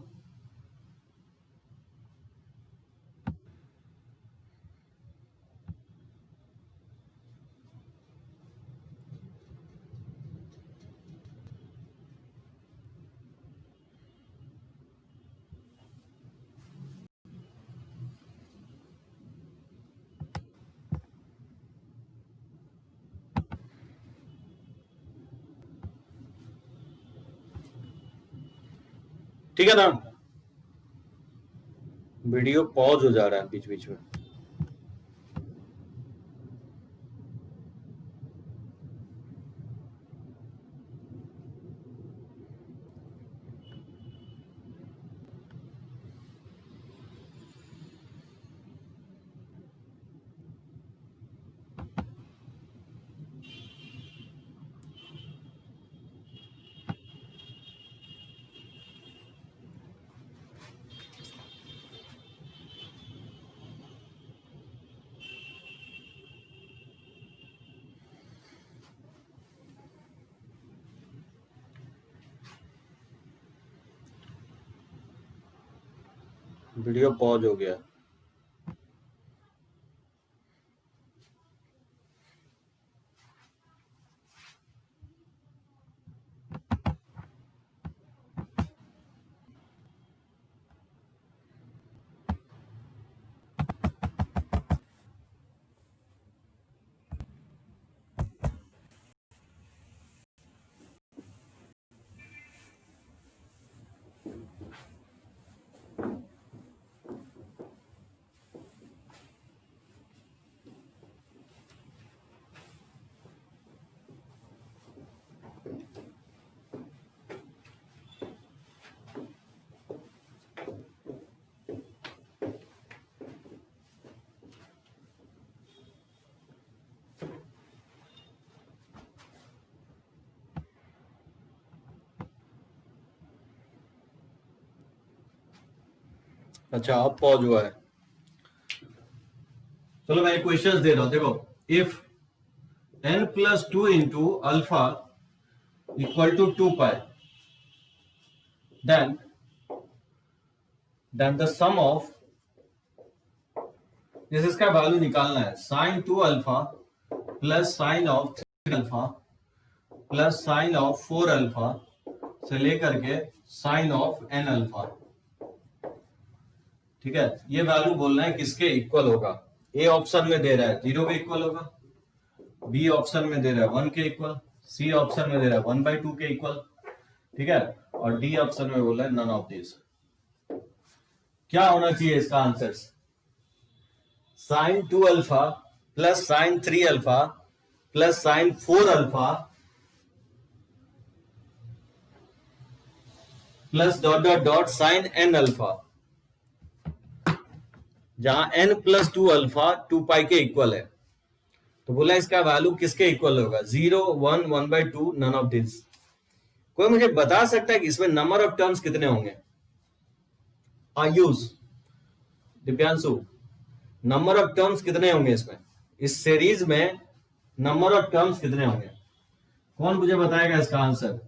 ठीक है ना, वीडियो पॉज हो जा रहा है बीच बीच में। वीडियो पॉज हो गया। अच्छा अब पॉज हुआ है। चलो मैं क्वेश्चंस दे रहा हूं, देखो। If n plus 2 into alpha equal to 2 pi, then the sum of, जैसे इसका वैल्यू निकालना है, sine 2 alpha plus sine of 3 alpha plus sine of 4 alpha से लेकर के साइन ऑफ n अल्फा। ठीक है, ये वैल्यू बोलना है किसके इक्वल होगा। ए ऑप्शन में दे रहा है 0 के इक्वल होगा, बी ऑप्शन में दे रहा है 1 के इक्वल, सी ऑप्शन में दे रहा है 1/2 के इक्वल। ठीक है, और डी ऑप्शन में बोला है नन ऑफ दिस। क्या होना चाहिए इसका answer? Sine 2 alpha plus sine 3 alpha plus sine 4 alpha plus dot dot dot sine n alpha, जहां n प्लस 2 अल्फा 2 पाई के इक्वल है। तो बोला इसका वैल्यू किसके इक्वल होगा? 0, 1, 1/2, नन ऑफ दिस। कोई मुझे बता सकता है कि इसमें नंबर ऑफ टर्म्स कितने होंगे? Ayush, Divyanshu, number of terms कितने होंगे इसमें? इस सीरीज में नंबर ऑफ टर्म्स कितने होंगे? कौन मुझे बताएगा इसका answer?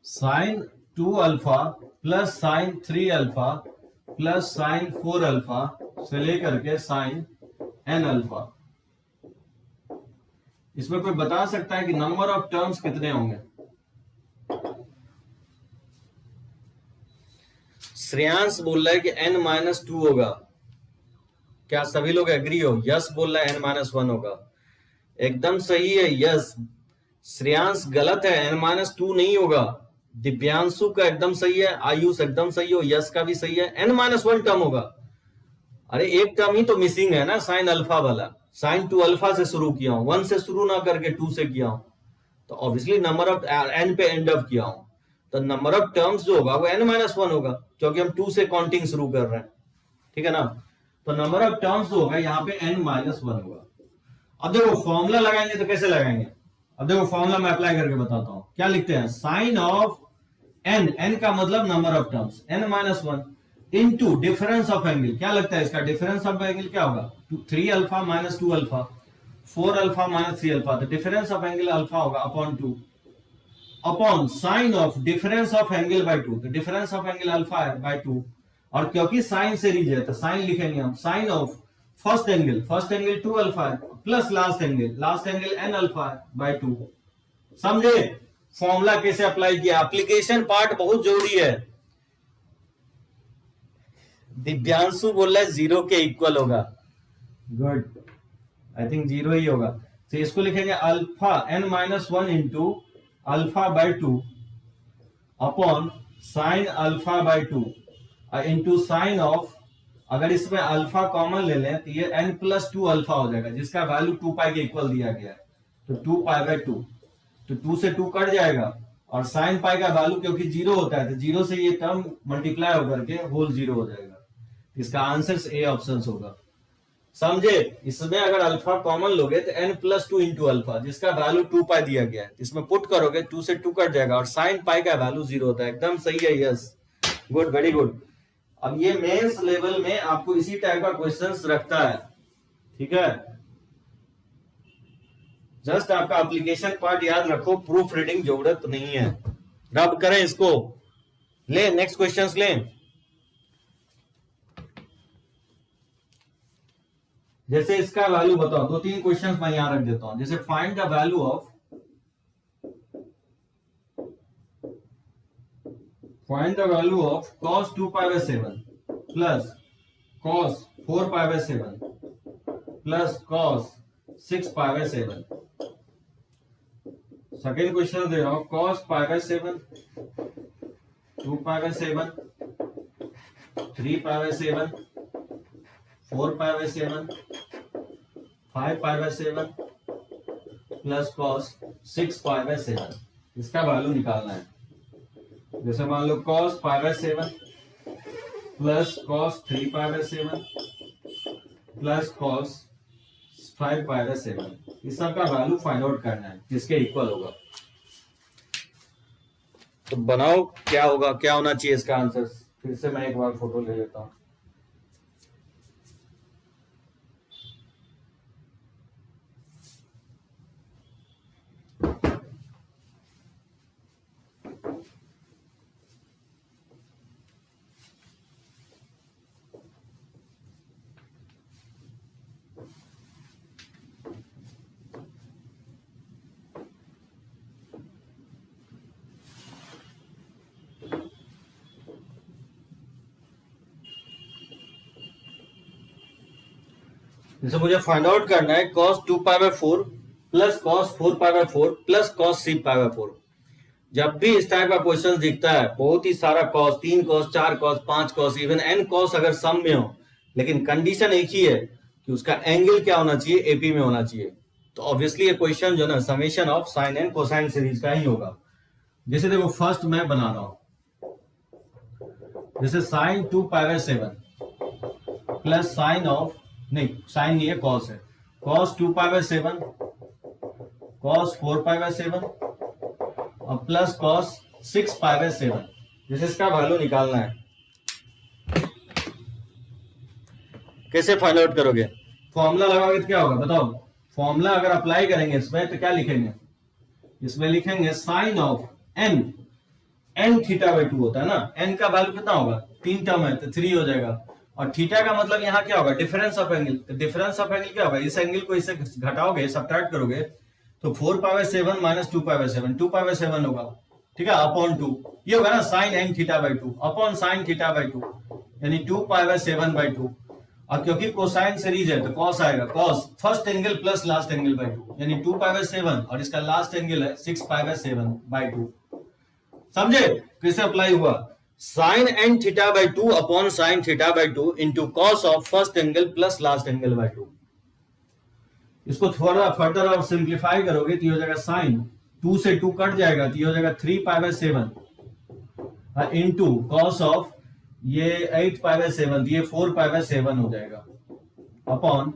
Sine 2 alpha plus sine 3 alpha plus sine 4 alpha से लेकर के साइन n अल्फा। इसमें कोई बता सकता है कि नंबर ऑफ टर्म्स कितने होंगे? श्रेयांश बोल रहा है कि n-2 होगा। क्या सभी लोग एग्री हो? यस बोल रहा है n-1 होगा। एकदम सही है, यस। श्रेयांश गलत है, n-2 नहीं होगा। दिव्यांशु का एकदम सही है, आयुष एकदम सही हो, यस का भी सही है, n-1 टर्म होगा। अरे एक टर्म ही तो मिसिंग है ना, साइन अल्फा वाला। साइन 2 अल्फा से शुरू किया हूं, 1 से शुरू ना करके 2 से किया हूं, तो ऑब्वियसली नंबर ऑफ n पे एंड अप किया हूं, तो नंबर ऑफ टर्म्स जो होगा वो n-1 होगा, क्योंकि हम 2 से काउंटिंग शुरू कर रहे हैं। ठीक है ना, तो नंबर ऑफ टर्म्स जो होगा यहाँ पे n-1 होगा। अब देखो फॉर्मूला लगाएंगे तो कैसे लगाएंगे? अब देखो फॉर्मूला मैं अप्लाई करके बताता हूं। क्या लिखते हैं? साइन ऑफ n, n का मतलब number of terms, n-1 into difference of angle, क्या लगता है इसका डिफरेंस ऑफ एंगल क्या होगा? 3 alpha minus 2 alpha, 4 alpha minus 3 alpha, तो डिफरेंस ऑफ एंगल अल्फा होगा upon 2 upon sine of difference of angle by 2, तो डिफरेंस ऑफ एंगल अल्फा है बाय 2, और क्योंकि साइन सीरीज है तो साइन लिखेंगे हम, sine of first angle 2 alpha है plus last angle n alpha है बाय 2। समझे फॉर्मूला कैसे अप्लाई किया? एप्लीकेशन पार्ट बहुत जरूरी है। दिव्यांशु बोल रहा है 0 के इक्वल होगा, गुड, आई थिंक 0 ही होगा। तो इसको लिखेंगे alpha n minus 1 into alpha by 2 upon sign alpha by 2 into sine of, अगर इसमें अल्फा कॉमन ले लें तो ये n प्लस 2 अल्फा हो जाएगा, जिसका वैल्यू 2 पाई के इक्वल दिया गया है, तो 2 पाई बाय 2, तो 2 से 2 कट जाएगा, और साइन पाई का वैल्यू क्योंकि 0 होता है तो 0 से ये टर्म मल्टीप्लाई होकर के होल 0 हो जाएगा। इसका आंसर ए ऑप्शन होगा। समझे? इसमें अगर अल्फा कॉमन लोगे तो n प्लस 2 इंटू अल्फा, जिसका वैल्यू 2 पाई दिया गया है, इसमें पुट करोगे 2 से 2 कट जाएगा, और साइन पाई का वैल्यू 0 होता है। एकदम सही है, यस, गुड, वेरी गुड। अब ये मेंस लेवल में आपको इसी टाइप का क्वेश्चंस रखता है, ठीक है। जस्ट आपका एप्लीकेशन पार्ट याद रखो, प्रूफ रीडिंग जरूरत नहीं है। रब करें इसको, ले नेक्स्ट क्वेश्चंस लें। जैसे इसका वैल्यू बताओ, 2-3 क्वेश्चंस मैं यहां रख देता हूं। जैसे find the value of cos 2 pi by 7 plus cos 4 pi by 7 plus cos 6 pi by 7। Second question दे रहा हूं, cos pi by 7, 2 pi by 7, 3 pi by 7, 4 pi by 7, 5 pi by 7 plus cos 6 pi by 7। इसका value निकालना है। जैसे मान लो cos pi by 7 plus cos 3 pi by 7 plus cos 5 pi by 7, इस सब का वैल्यू फाइंड आउट करना है, जिसके इक्वल होगा। तो बनाओ क्या होगा, क्या होना चाहिए इसका आंसर। फिर से मैं एक बार फोटो ले लेता हूं। जैसे मुझे फाइंड आउट करना है cos 2 pi bye 4 plus cos 4 pi bye 4 plus cos 3 pi by 4। जब भी इस टाइप का क्वेश्चन दिखता है, बहुत ही सारा cos, 3 cos, 4 cos, 5 cos, even n cos अगर सम में हो, लेकिन कंडीशन एक ही है कि उसका एंगल क्या होना चाहिए, एपी में होना चाहिए। तो ऑब्वियसली ये क्वेश्चन जो ना summation of sine and cosine series का ही होगा। जैसे देखो फर्स्ट मैं बना रहा हूं, जैसे sine 2 pi by 7 plus sine of, नहीं साइन नहीं है, कॉस है, cos 2 pi by 7, cos 4 pi by 7 और प्लस cos 6 पाई बाय 7। जैसे इसका वैल्यू निकालना है, कैसे फाइंड आउट करोगे? फॉर्मूला लगाओगे तो क्या होगा बताओ? फॉर्मूला अगर अप्लाई करेंगे इसमें तो क्या लिखेंगे? इसमें लिखेंगे sine of n theta by 2 होता है ना, n का वैल्यू कितना होगा? 3 टर्म है तो 3 हो जाएगा, और थीटा का मतलब यहाँ क्या होगा? Difference of angle. तो डिफरेंस ऑफ एंगल क्या होगा? इस एंगल को इससे घटाओगे, सबट्रैक्ट करोगे, तो 4 pi by 7 minus 2 pi by 7, 2 pi by 7 होगा, ठीक है, अपॉन 2। ये होगा ना sine n theta by 2 upon sine theta by 2, यानी 2 पाई बाय 7 बाय 2। और क्योंकि कोसाइन सीरीज है तो कॉस आएगा, cos first angle plus last angle by 2, यानी 2 पाई बाय 7, और इसका लास्ट एंगल है 6 पाई बाय 7 बाय 2। समझे कैसे अप्लाई हुआ? Sine n theta by 2 upon sine theta by 2 into cos of first angle plus last angle by 2। इसको थोड़ा further आप सिंप्लीफाई करोगे तो ये हो जाएगा साइन 2 से 2 कट जाएगा तो ये हो जाएगा 3 पाई बाय 7 इंटू कॉस ऑफ ये 8 पाई बाय 7, ये 4 पाई बाय 7 हो जाएगा अपॉन,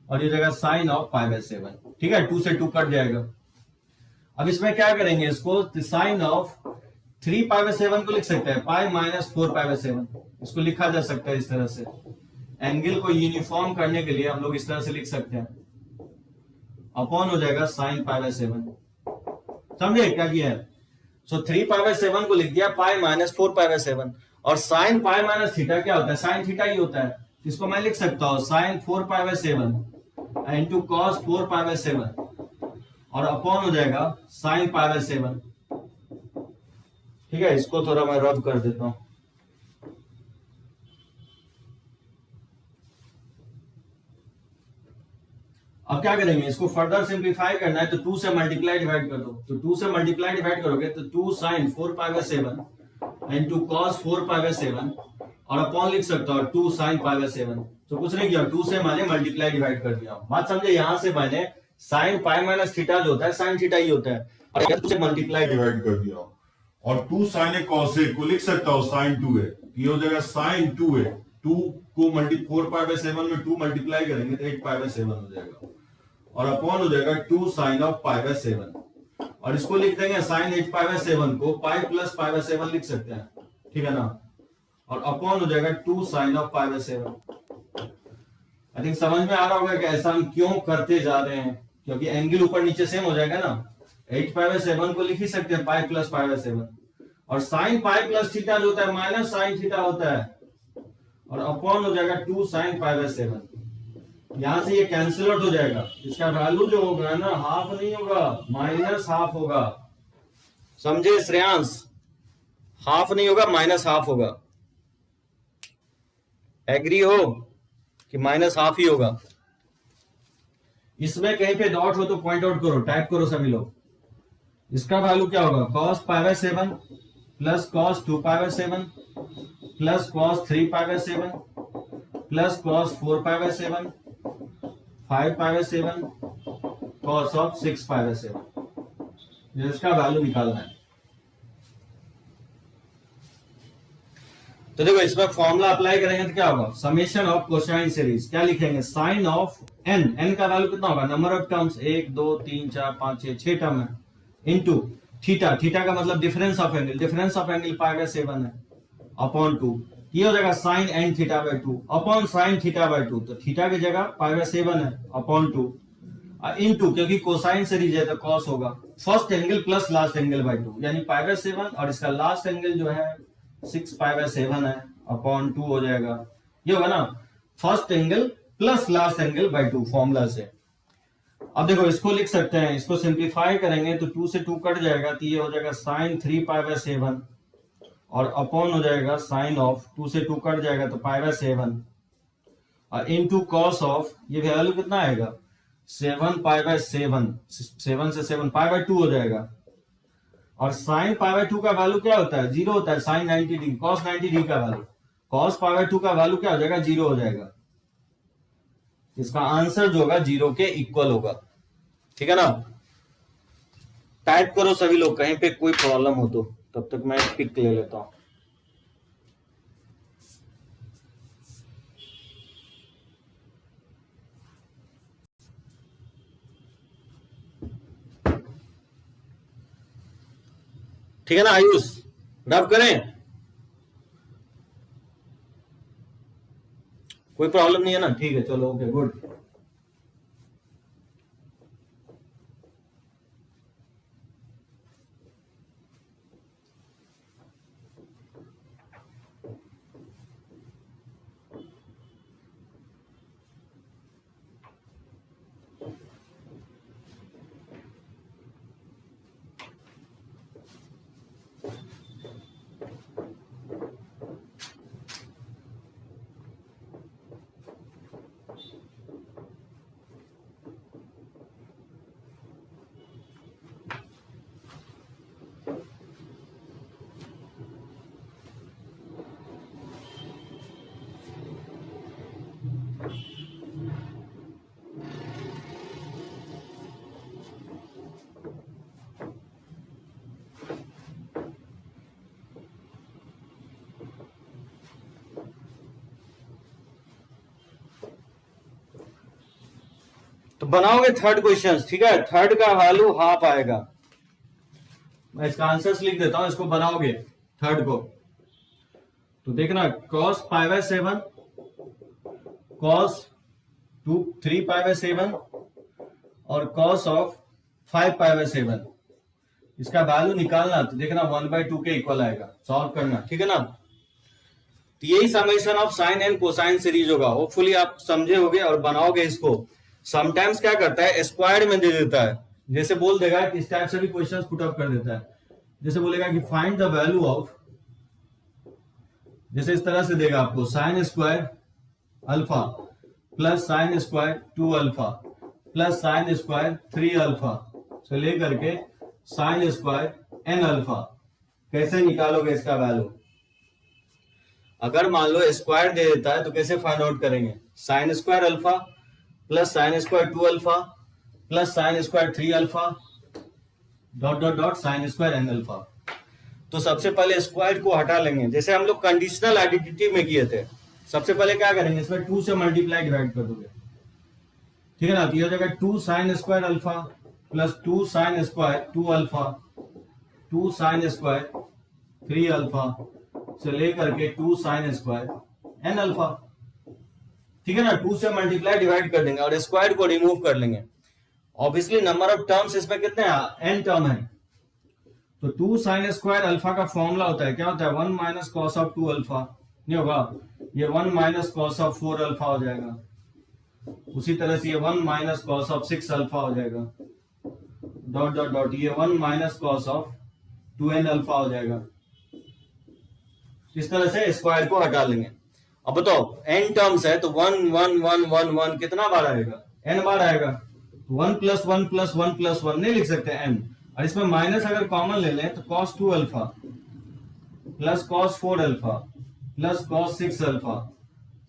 और ये जाएगा साइन ऑफ पाई बाय 7, ठीक है, 2 से 2 कट जाएगा। अब इसमें क्या करेंगे, इसको साइन ऑफ 3π/7 को लिख सकते हैं पाई माइनस 4π/7, इसको लिखा जा सकता है इस तरह से। एंगल को यूनिफॉर्म करने के लिए हम लोग इस तरह से लिख सकते हैं, अपॉन हो जाएगा sin π/7। समझे क्या किया है? सो 3π/7 को लिख दिया पाई माइनस 4π/7, और sin पाई माइनस थीटा क्या होता है? sin थीटा ही होता है। इसको मैं लिख सकता हूं sin 4π/7 इंटू cos 4π/7 और अपॉन हो जाएगा sin π/7। ठीक है, इसको थोड़ा मैं रब कर देता हूं। अब क्या करेंगे, इसको फर्दर सिंप्लीफाई करना है तो 2 से मल्टीप्लाई डिवाइड कर दो। तो 2 से मल्टीप्लाई डिवाइड करोगे तो 2 sin 4π/7 इंटू cos 4π/7 और अपॉन लिख सकता हूं 2 sin π/7। तो कुछ नहीं किया, 2 से मैंने मल्टीप्लाई डिवाइड कर दिया। बात समझे? यहां से मैंने sin पाई माइनस थीटा जो होता है sin थीटा ही होता है, और 2 से मल्टीप्लाई डिवाइड कर दिया, और 2 sin a cos a को लिख सकता हूं sin 2a, ये हो जाएगा sin 2a। 2 को 4π/7 में 2 मल्टीप्लाई करेंगे तो 8π/7 हो जाएगा, और अपॉन हो जाएगा 2 sin of π/7, और इसको लिख देंगे sin 8π/7 को पाई प्लस π/7 लिख सकते हैं, ठीक है ना, और अपॉन हो जाएगा 2 sin of π/7। आई थिंक समझ में आ रहा होगा कि ऐसा हम क्यों करते जा रहे हैं, क्योंकि एंगल ऊपर नीचे सेम हो जाएगा ना। 8π/7 को लिख ही सकते हैं पाई प्लस π/7, और sin पाई प्लस थीटा जो होता है माइनस sin थीटा होता है, और अपॉन हो जाएगा 2 sin π/7। यहां से ये कैंसिल आउट हो जाएगा, इसका वैल्यू जो होगा ना हाफ नहीं होगा, माइनस हाफ होगा। समझे श्रेयांश? हाफ नहीं होगा, माइनस हाफ होगा। एग्री हो कि माइनस हाफ ही होगा? इसमें कहीं पे डॉट हो तो पॉइंट आउट करो, टाइप करो सभी लोग। इसका वैल्यू क्या होगा? cos π/7 plus cos 2π/7 plus cos 3π/7 plus cos 4π/7 5π/7 cos of 6π/7, इसका वैल्यू निकालना है। तो देखो इसमें फॉर्मूला अप्लाई करेंगे तो क्या होगा? Summation of cosine series. क्या लिखेंगे? साइन ऑफ n का वैल्यू कितना होगा? नंबर ऑफ टर्म्स 1 2 3 4 5 6 टर्म है, इनटू थीटा, थीटा का मतलब difference of angle, difference of angle π/7 है, अपॉन 2, ये हो जाएगा sin n θ/2 अपॉन sin θ/2। तो थीटा की जगह π/7 है, अपॉन 2 इनटू, क्योंकि कोसाइन सीरीज है तो cos होगा first angle plus last angle by 2, यानी π/7 और इसका लास्ट एंगल जो है 6π/7 है, अपॉन 2 हो जाएगा। ये होगा ना first angle plus last angle by 2 formula से। अब देखो इसको लिख सकते हैं, इसको सिंप्लीफाई करेंगे तो 2 से 2 कट जाएगा, तो ये हो जाएगा sin 3π/7 और अपॉन हो जाएगा साइन ऑफ 2 से 2 कट जाएगा तो π/7 और इनटू cos ऑफ, ये वैल्यू कितना आएगा? 7π/7, 7 से 7 π/2 हो जाएगा, और sin π/2 का वैल्यू क्या होता है? 0 होता है। sin 90 डिग्री cos 90 डिग्री का वैल्यू, cos π/2 का वैल्यू क्या हो जाएगा? 0 हो जाएगा। इसका आंसर जो होगा 0 के इक्वल होगा, ठीक है ना। टाइप करो सभी लोग, कहीं पे कोई प्रॉब्लम हो तो, तब तक मैं पिक ले लेता हूं। ठीक है ना आयुष? रब करें, कोई प्रॉब्लम नहीं है ना? ठीक है, चलो ओके गुड। तो बनाओगे थर्ड क्वेश्चन, ठीक है। थर्ड का वैल्यू हाफ आएगा, मैं इसका आंसर्स लिख देता हूं, इसको बनाओगे थर्ड को तो देखना cos π/7 cos 3 π/7 और cos ऑफ 5 π/7 इसका वैल्यू निकालना तो देखना 1/2 के इक्वल आएगा, सॉल्व करना, ठीक है ना। तो यही summation of sine and cosine series होगा। होपफुली आप समझे होगे और बनाओगे इसको। समटाइम्स क्या करता है स्क्वायर्ड में दे देता है, जैसे बोल देगा कि इस टाइप से भी क्वेश्चंस पुट अप कर देता है, जैसे बोलेगा कि फाइंड द वैल्यू ऑफ, जैसे इस तरह से देगा आपको sine square alpha plus sine square 2 alpha plus sine square 3 alpha से लेकर के साइन स्क्वायर n अल्फा। कैसे निकालोगे इसका वैल्यू? अगर मान लो स्क्वायर दे देता है तो कैसे फाइंड आउट करेंगे? Sine square alpha plus sine square 2 alpha plus sine square 3 alpha dot dot dot sine square n alpha. तो सबसे पहले स्क्वायर को हटा लेंगे, जैसे हम लोग कंडीशनल आइडेंटिटी में किए थे। सबसे पहले क्या करेंगे, इसमें 2 से मल्टीप्लाई डिवाइड कर दोगे, ठीक है ना। तो ये हो जाएगा 2 sine square alpha plus 2 sine square 2 alpha 2 sine square 3 alpha से लेकर के 2 साइन स्क्वायर n अल्फा, ठीक है ना। 2 से मल्टीप्लाई डिवाइड कर देंगे और स्क्वायर को रिमूव कर लेंगे। ऑब्वियसली नंबर ऑफ टर्म्स इसमें कितने हैं? n टर्म है। तो 2 साइन स्क्वायर अल्फा का फॉर्मूला होता है, क्या होता है? 1 माइनस कॉस ऑफ 2 अल्फा, नहीं होगा ये 1 माइनस कॉस ऑफ 4 अल्फा हो जाएगा। उसी तरह से ये 1 माइनस कॉस ऑफ 6 अल्फा हो जाएगा, डॉट डॉट डॉट ये 1 minus cos of 2n alpha हो जाएगा। इस तरह से स्क्वायर को हटा लेंगे। अब बताओ n टर्म्स है तो 1 1 1 1 1 कितना बार आएगा? n बार आएगा। 1 प्लस 1 प्लस 1 प्लस 1 नहीं लिख सकते n, और इसमें माइनस अगर कॉमन ले लें तो cos 2 alpha plus cos 4 alpha plus cos 6 alpha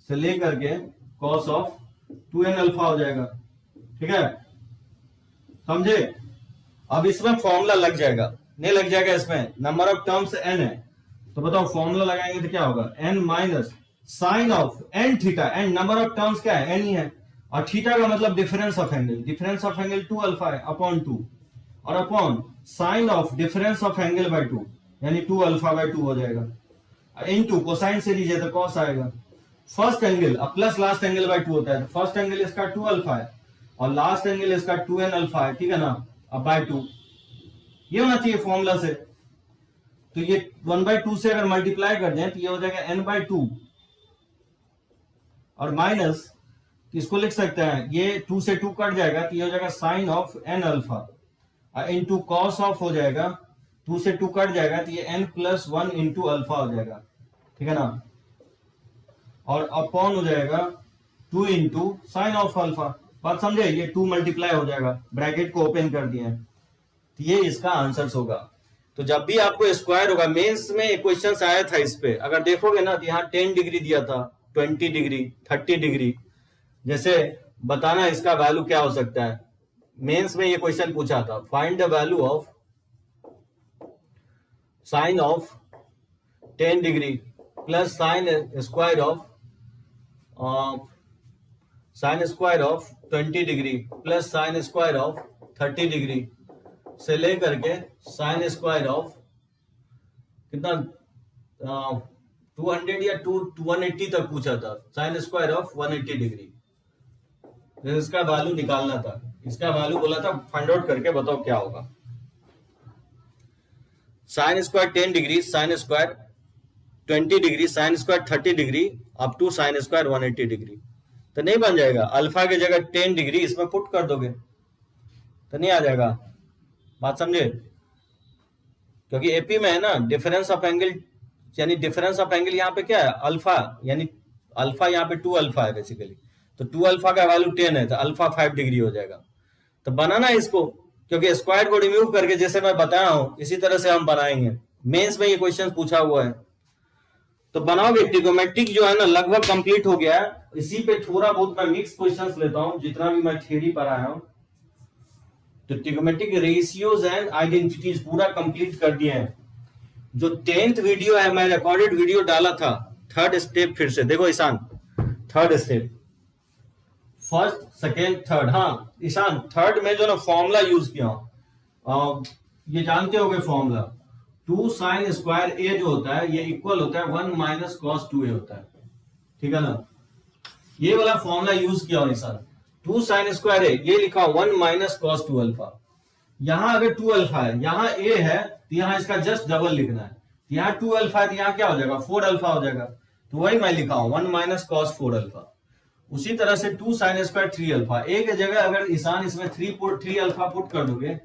से लेकर के cos ऑफ 2n अल्फा हो जाएगा, ठीक है, समझे। अब इसमें फॉर्मूला लग जाएगा, नहीं लग जाएगा? इसमें नंबर ऑफ टर्म्स n है तो बताओ फॉर्मूला लगाएंगे तो क्या होगा? n minus sine of n theta. n number of terms क्या है? n ही है, और थीटा का मतलब difference of angle, difference of angle 2 alpha है अपॉन 2, और upon sine of difference of angle by 2 यानी 2 अल्फा बाय 2 हो जाएगा। इनटू कोसाइन सीरीज है तो कॉस आएगा। फर्स्ट एंगल अब प्लस लास्ट एंगल बाय 2 होता है, तो फर्स्ट एंगल इसका 2 अल्फा है और लास्ट एंगल इसका 2n अल्फा है, ठीक है ना, अब बाय 2। ये होना चाहिए फॉर्मूला से। तो ये 1/2 से अगर मल्टीप्लाई कर दें तो ये हो जाएगा n/2 और माइनस इसको लिख सकते हैं, ये 2 से 2 कट जाएगा तो ये हो जाएगा sine of n alpha into cos of हो जाएगा 2 से 2 कट जाएगा तो ये n प्लस 1 इंटू अल्फा हो जाएगा, ठीक है ना, और अपॉन हो जाएगा 2 इंटू साइन ऑफ अल्फा। बात समझे? ये 2 मल्टीप्लाई हो जाएगा, ब्रैकेट को ओपन कर दिए, तो ये इसका आंसर होगा। तो जब भी आपको स्क्वायर होगा, मेंस में एक क्वेश्चन आया था इस पे, अगर देखोगे ना तो यहाँ 10 डिग्री दिया था, 20 डिग्री, 30 डिग्री, जैसे बताना इसका वैल्यू क्या हो सकता है। मेंस में ये क्वेश्चन पूछा था, find the value of sine of 10 degree plus sine square of 20 degree plus sine square of 30 degree से लेकर के साइन स्क्वायर ऑफ कितना 200 या 180 तक पूछा था, साइन स्क्वायर ऑफ 180 डिग्री। इसका वैल्यू निकालना था, इसका वैल्यू बोला था फाइंड आउट करके बताओ क्या होगा। Sine square 10 degree, sine square 20 degree, sine square 30 degree up to sine square 180 degree. तो नहीं बन जाएगा, अल्फा की जगह 10 डिग्री इसमें पुट कर दोगे तो नहीं आ जाएगा। बात समझे? क्योंकि एपी में है ना डिफरेंस ऑफ एंगल, यानी डिफरेंस ऑफ एंगल यहाँ पे क्या है? अल्फा, यानी अल्फा यहाँ पे 2 अल्फा है बेसिकली, तो 2 अल्फा का वैल्यू 10 है तो अल्फा 5 डिग्री हो जाएगा। तो बनाना इसको, क्योंकि स्क्वायर को रिमूव करके जैसे मैं बताया हूं इसी तरह से हम बनाएंगे। मेंस में ये क्वेश्चन पूछा हुआ है तो बनाओगे। ट्रिगोमेट्रिक जो है ना लगभग कंप्लीट हो गया है। इसी पे थोड़ा बहुत मैं मिक्स क्वेश्चंस लेता हूं, जितना भी मैं थ्योरी पढ़ाया हूं। तो ट्रिगोमेट्रिक रेशियोज एंड आइडेंटिटीज पूरा कंप्लीट कर दिए हैं। जो 10th वीडियो है, मैं रिकॉर्डेड वीडियो डाला था, थर्ड स्टेप फिर से देखो Ishan, third step, first second third. हाँ ईशान, थर्ड में जो ना फॉर्मूला यूज किया ये जानते होगे फॉर्मूला, 2 साइन स्क्वायर ए जो होता है ये इक्वल होता है 1 माइनस कॉस 2a होता है, ठीक है ना। ये वाला फॉर्मूला यूज किया और सर 2 साइन स्क्वायर ए ये लिखा 1 माइनस कॉस 2 अल्फा। यहां अगर 2 अल्फा है, यहां ए है, तो यहां इसका जस्ट डबल लिखना है। यहां 2 अल्फा है तो यहां क्या हो जाएगा 4 अल्फा हो जाएगा, तो वही मैं लिखा हूं 1 माइनस कॉस 4 अल्फा। उसी तरह से 2 साइन स्क्वायर 3 अल्फा, ए की जगह अगर ईशान इसमें 3 अल्फा पुट कर दोगे,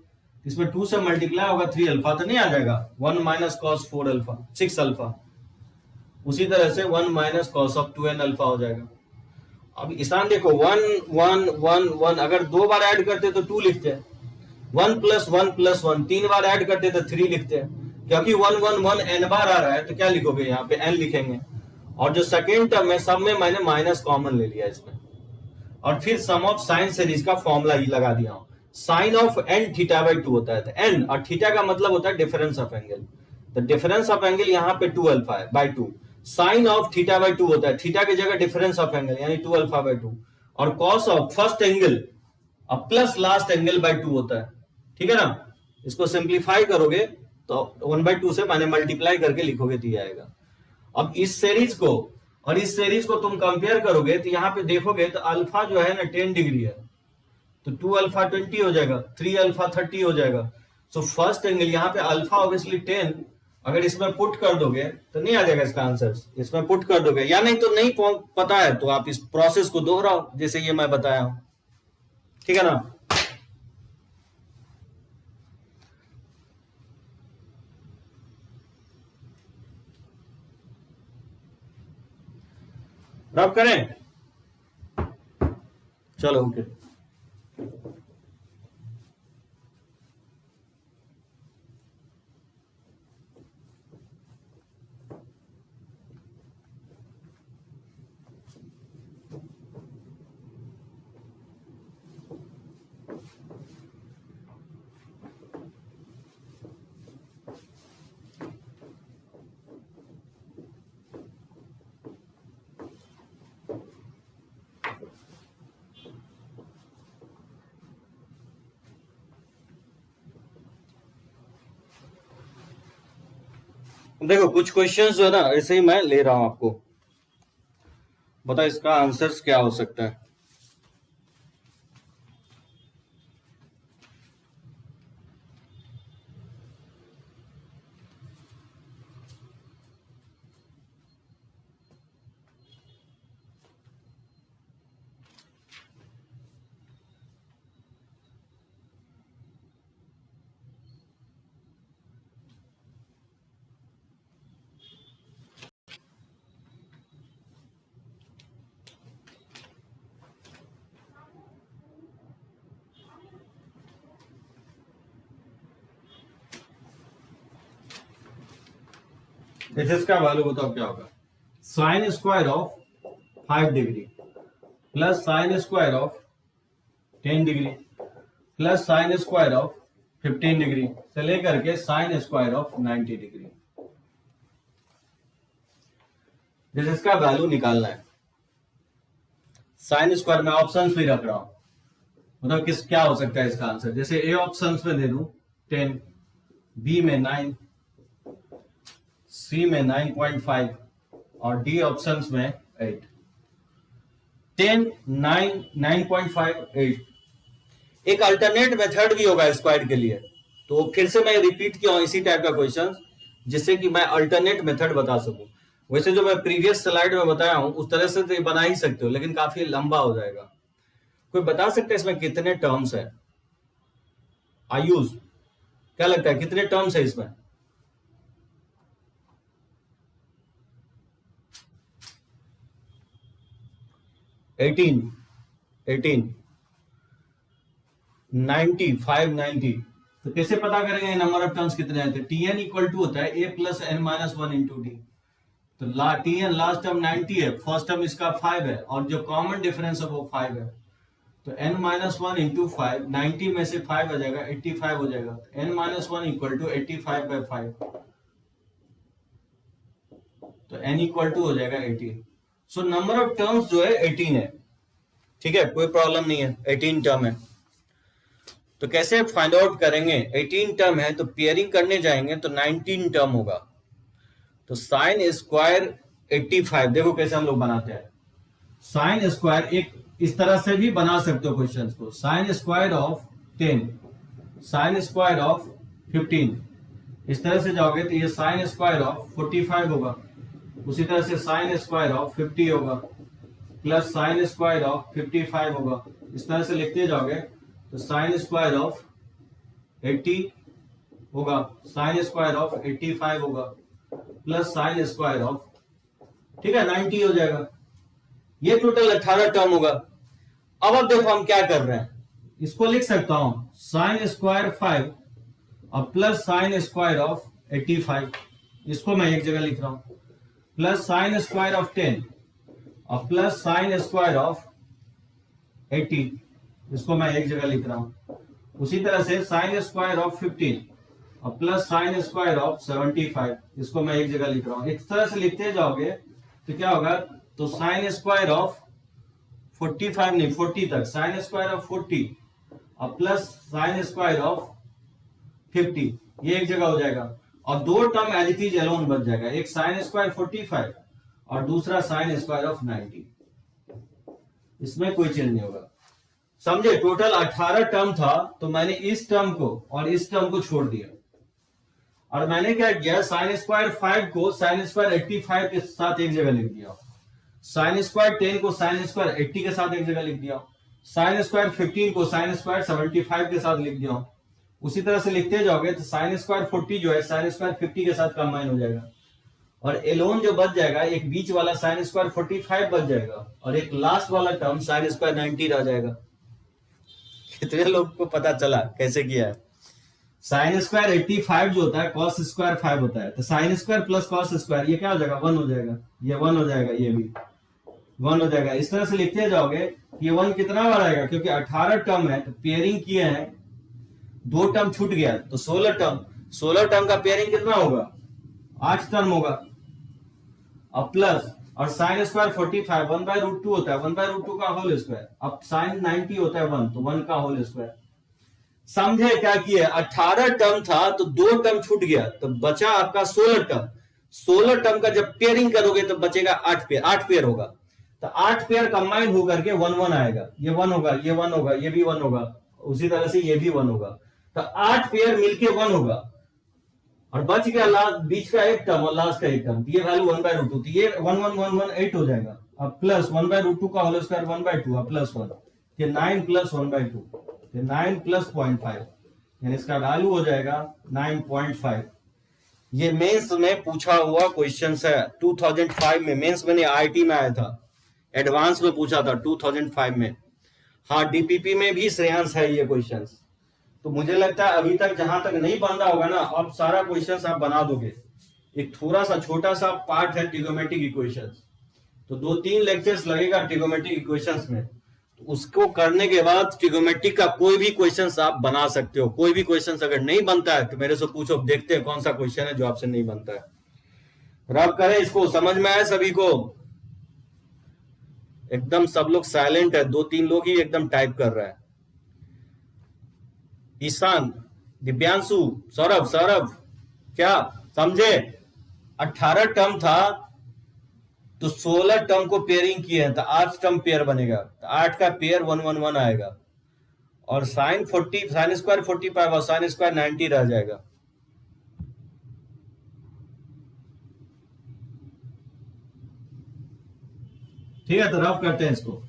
इसमें 2 से मल्टीप्लाई होगा 3 अल्फा, तो नहीं आ जाएगा 1 माइनस कॉस 4 अल्फा 6 अल्फा। उसी तरह से 1 minus cos of 2n alpha हो जाएगा। अब ईशान देखो 1 1 1 1, अगर 2 बार ऐड करते तो 2 लिखते हैं, 1 प्लस 1 प्लस 1 3 बार ऐड करते तो 3 लिखते हैं। क्योंकि 1 1 1 n बार आ रहा है तो क्या लिखोगे, यहाँ पे n लिखेंगे। और जो सेकेंड टर्म है सब में मैंने माइनस कॉमन ले लिया इसमें, और फिर सम ऑफ साइन सीरीज का फॉर्मूला ही लगा दिया हूं। Sine of n theta by 2 होता है, तो n और थीटा का मतलब होता है डिफरेंस ऑफ एंगल। तो डिफरेंस ऑफ एंगल यहाँ पे 2 अल्फा है by 2। Sine of theta by 2 होता है, थीटा की जगह डिफरेंस ऑफ एंगल यानी 2 अल्फा बाई 2। और कॉस ऑफ फर्स्ट एंगल अब प्लस लास्ट एंगल बाई 2 होता है, ठीक है ना। इसको सिंप्लीफाई करोगे तो 1/2 से मैंने मल्टीप्लाई करके लिखोगे तो ये आएगा। अब इस सीरीज को और इस सीरीज को तुम कंपेयर करोगे तो यहाँ पे देखोगे तो अल्फा जो है ना 10 डिग्री है, तो 2 अल्फा 20 हो जाएगा, 3 अल्फा 30 हो जाएगा। सो फर्स्ट एंगल यहाँ पे अल्फा ऑब्वियसली 10, अगर इसमें पुट कर दोगे तो नहीं आ जाएगा इसका आंसर, इसमें पुट कर दोगे, या नहीं तो नहीं पता है तो आप इस प्रोसेस को दोहराओ जैसे ये मैं बताया हूं, ठीक है ना। रब करें, चलो ओके। देखो कुछ क्वेश्चंस जो है ना ऐसे ही मैं ले रहा हूं आपको, बता इसका आंसर्स क्या हो सकता है। इसका वैल्यू बताओ क्या होगा। Sine square of 5 degree plus sine square of 10 degree plus sine square of 15 degree से लेकर के साइन स्क्वायर ऑफ 90 डिग्री, जैसे इसका वैल्यू निकालना है। साइन स्क्वायर में ऑप्शंस भी रख रहा हूं, मतलब किस क्या हो सकता है इसका आंसर। जैसे ए ऑप्शंस में दे दूं 10, बी में 9, सी में 9.5 और डी ऑप्शंस में 8। 10, 9, 9.5, 8। एक अल्टरनेट मेथड भी होगा स्क्वायर के लिए, तो फिर से मैं रिपीट किया हूं इसी टाइप का क्वेश्चन जिससे कि मैं अल्टरनेट मेथड बता सकूं। वैसे जो मैं प्रीवियस स्लाइड में बताया हूं उस तरह से तो बना ही सकते हो, लेकिन काफी लंबा हो जाएगा। कोई बता सकता है इसमें कितने टर्म्स है? आयुष क्या लगता है कितने टर्म्स है इसमें? एटीन 90, 590। तो कैसे पता करेंगे नंबर ऑफ टर्म्स कितने हैं? तो tn इक्वल टू होता है a plus n minus 1 into D. तो tn लास्ट टर्म 90 है, फर्स्ट टर्म इसका 5 है और जो कॉमन डिफरेंस है वो 5 है। तो n माइनस 1 इंटू 5, 90 में से 5 आ जाएगा 85 हो जाएगा। n minus 1 equal to 85 by 5, तो n इक्वल टू हो जाएगा 18। सो नंबर ऑफ टर्म्स जो है 18 है, ठीक है, कोई प्रॉब्लम नहीं है, 18 टर्म है। तो कैसे फाइंड आउट करेंगे? 18 टर्म है तो पेयरिंग करने जाएंगे तो 19 टर्म होगा। तो साइन स्क्वायर 85, देखो कैसे हम लोग बनाते हैं। साइन स्क्वायर एक इस तरह से भी बना सकते हो क्वेश्चन को, sine square of 10, sine square of 15, इस तरह से जाओगे तो ये साइन स्क्वायर ऑफ 45 होगा। उसी तरह से साइन स्क्वायर ऑफ 50 होगा, प्लस साइन स्क्वायर ऑफ 55 होगा। इस तरह से लिखते जाओगे तो साइन स्क्वायर ऑफ 80 होगा, साइन स्क्वायर ऑफ 85 होगा, प्लस साइन स्क्वायर ऑफ, ठीक है, 90 हो जाएगा। ये टोटल 18 टर्म होगा। अब देखो हम क्या कर रहे हैं, इसको लिख सकता हूं साइन स्क्वायर 5 और प्लस साइन स्क्वायर ऑफ 85, इसको मैं एक जगह लिख रहा हूं, प्लस साइन स्क्वायर ऑफ 10 और प्लस साइन स्क्वायर ऑफ 80, इसको मैं एक जगह लिख रहा हूं। उसी तरह से साइन स्क्वायर ऑफ 15 और प्लस साइन स्क्वायर ऑफ 75, इसको मैं एक जगह लिख रहा हूं। इस तरह से लिखते जाओगे तो क्या होगा, तो साइन स्क्वायर ऑफ 45 नहीं 40 तक, साइन स्क्वायर ऑफ 40 और प्लस साइन स्क्वायर ऑफ 50, ये एक जगह हो जाएगा। और दो term as it is alone बच जाएगा, एक साइन स्क्वायर 45 और दूसरा साइन स्क्वायर ऑफ 90, इसमें कोई चेंज नहीं होगा। समझे? टोटल 18 टर्म था तो मैंने इस टर्म को और इस टर्म को छोड़ दिया, और मैंने क्या किया, साइन स्क्वायर 5 को साइन स्क्वायर 85 के साथ एक जगह लिख दिया, साइन स्क्वायर 10 को साइन स्क्वायर 80 के साथ एक जगह लिख दिया, साइन स्क्वायर 15 को साइन स्क्वायर 75 के साथ लिख दिया। उसी तरह से लिखते जाओगे तो साइन स्क्वायर 40 जो है साइन स्क्वायर 50 के साथ कंबाइन हो जाएगा, और एलोन जो बच जाएगा, एक बीच वाला साइन स्क्वायर 45 बच जाएगा, और एक लास्ट वाला टर्म साइन स्क्वायर 90 रह जाएगा। कितने लोग को पता चला कैसे किया है? साइन स्क्वायर 85 जो होता है कॉस स्क्वायर 5 होता है, तो sine square plus cos square ये क्या हो जाएगा, 1 हो जाएगा, ये 1 हो जाएगा, ये भी 1 हो जाएगा। इस तरह से लिखते जाओगे, ये 1 कितना बार आएगा, क्योंकि 18 टर्म है तो पेयरिंग किए हैं, 2 टर्म छूट गया तो 16 टर्म, 16 टर्म का पेयरिंग कितना होगा, 8 टर्म होगा। अब प्लस, और साइन स्क्वायर 45 1/√2 होता है, 1/√2 का होल स्क्वायर, अब साइन 90 होता है 1, तो 1 का होल स्क्वायर। समझे क्या किया? 18 टर्म था तो 2 टर्म छूट गया तो बचा आपका 16 टर्म। 16 टर्म का जब पेयरिंग करोगे तो बचेगा 8 पेयर, 8 पेयर होगा, तो 8 पेयर कंबाइन होकर के 1 1 आएगा, ये 1 होगा, ये 1 होगा, ये भी 1 होगा, उसी तरह से ये भी 1 होगा, तो 8 पेयर मिलके 1 होगा, और बच गया लास्ट बीच का एक टर्म और लास्ट का एक टर्म, ये वैल्यू 1/√2, तो ये 1 1 1 1 8 हो जाएगा। अब प्लस 1/√2 का होल स्क्वायर 1/2 और प्लस 1, ये 9 प्लस 1/2, 9 प्लस 0.5, यानी इसका वैल्यू हो जाएगा 9.5। ये मेंस में पूछा हुआ क्वेश्चन है 2005 में, मेंस में नहीं आईटी में आया था, एडवांस में पूछा था 2005 में। हाँ, डीपीपी में भी श्रेयांश है ये क्वेश्चन। तो मुझे लगता है अभी तक जहां तक नहीं बन रहा होगा ना, अब सारा क्वेश्चन आप बना दोगे। एक थोड़ा सा छोटा सा पार्ट है ट्रिगोमेट्रिक इक्वेशंस, तो 2-3 लेक्चर्स लगेगा ट्रिगोमेट्रिक इक्वेशंस में, तो उसको करने के बाद ट्रिगोमेट्रिक का कोई भी क्वेश्चन आप बना सकते हो। कोई भी क्वेश्चन अगर नहीं बनता है तो मेरे से पूछो, देखते हैं कौन सा क्वेश्चन है जो आपसे नहीं बनता है। रब करे इसको समझ में आए सभी को। एकदम सब लोग साइलेंट है, 2-3 लोग ही एकदम टाइप कर रहा है। ईशान, दिव्यांशु, सौरभ, सौरभ क्या समझे? 18 टर्म था तो 16 टर्म को पेयरिंग किए हैं तो 8 टर्म पेयर बनेगा, तो 8 का पेयर 1 1 1 आएगा, और साइन स्क्वायर 45 और साइन स्क्वायर 90 रह जाएगा। ठीक है, तो रफ करते हैं इसको,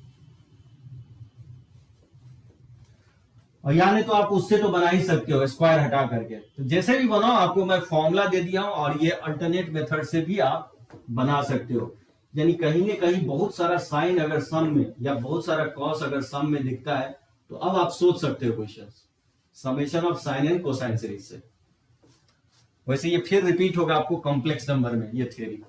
और यानी तो आप उससे तो बना ही सकते हो स्क्वायर हटा करके, तो जैसे भी बनाओ आपको मैं फॉर्मूला दे दिया हूं, और ये अल्टरनेट मेथड से भी आप बना सकते हो। यानी कहीं ना कहीं बहुत सारा साइन अगर सम में या बहुत सारा कॉस अगर सम में दिखता है तो अब आप सोच सकते हो question, summation of sine and cosine series से। वैसे ये फिर रिपीट होगा आपको कॉम्प्लेक्स नंबर में, ये थ्योरी।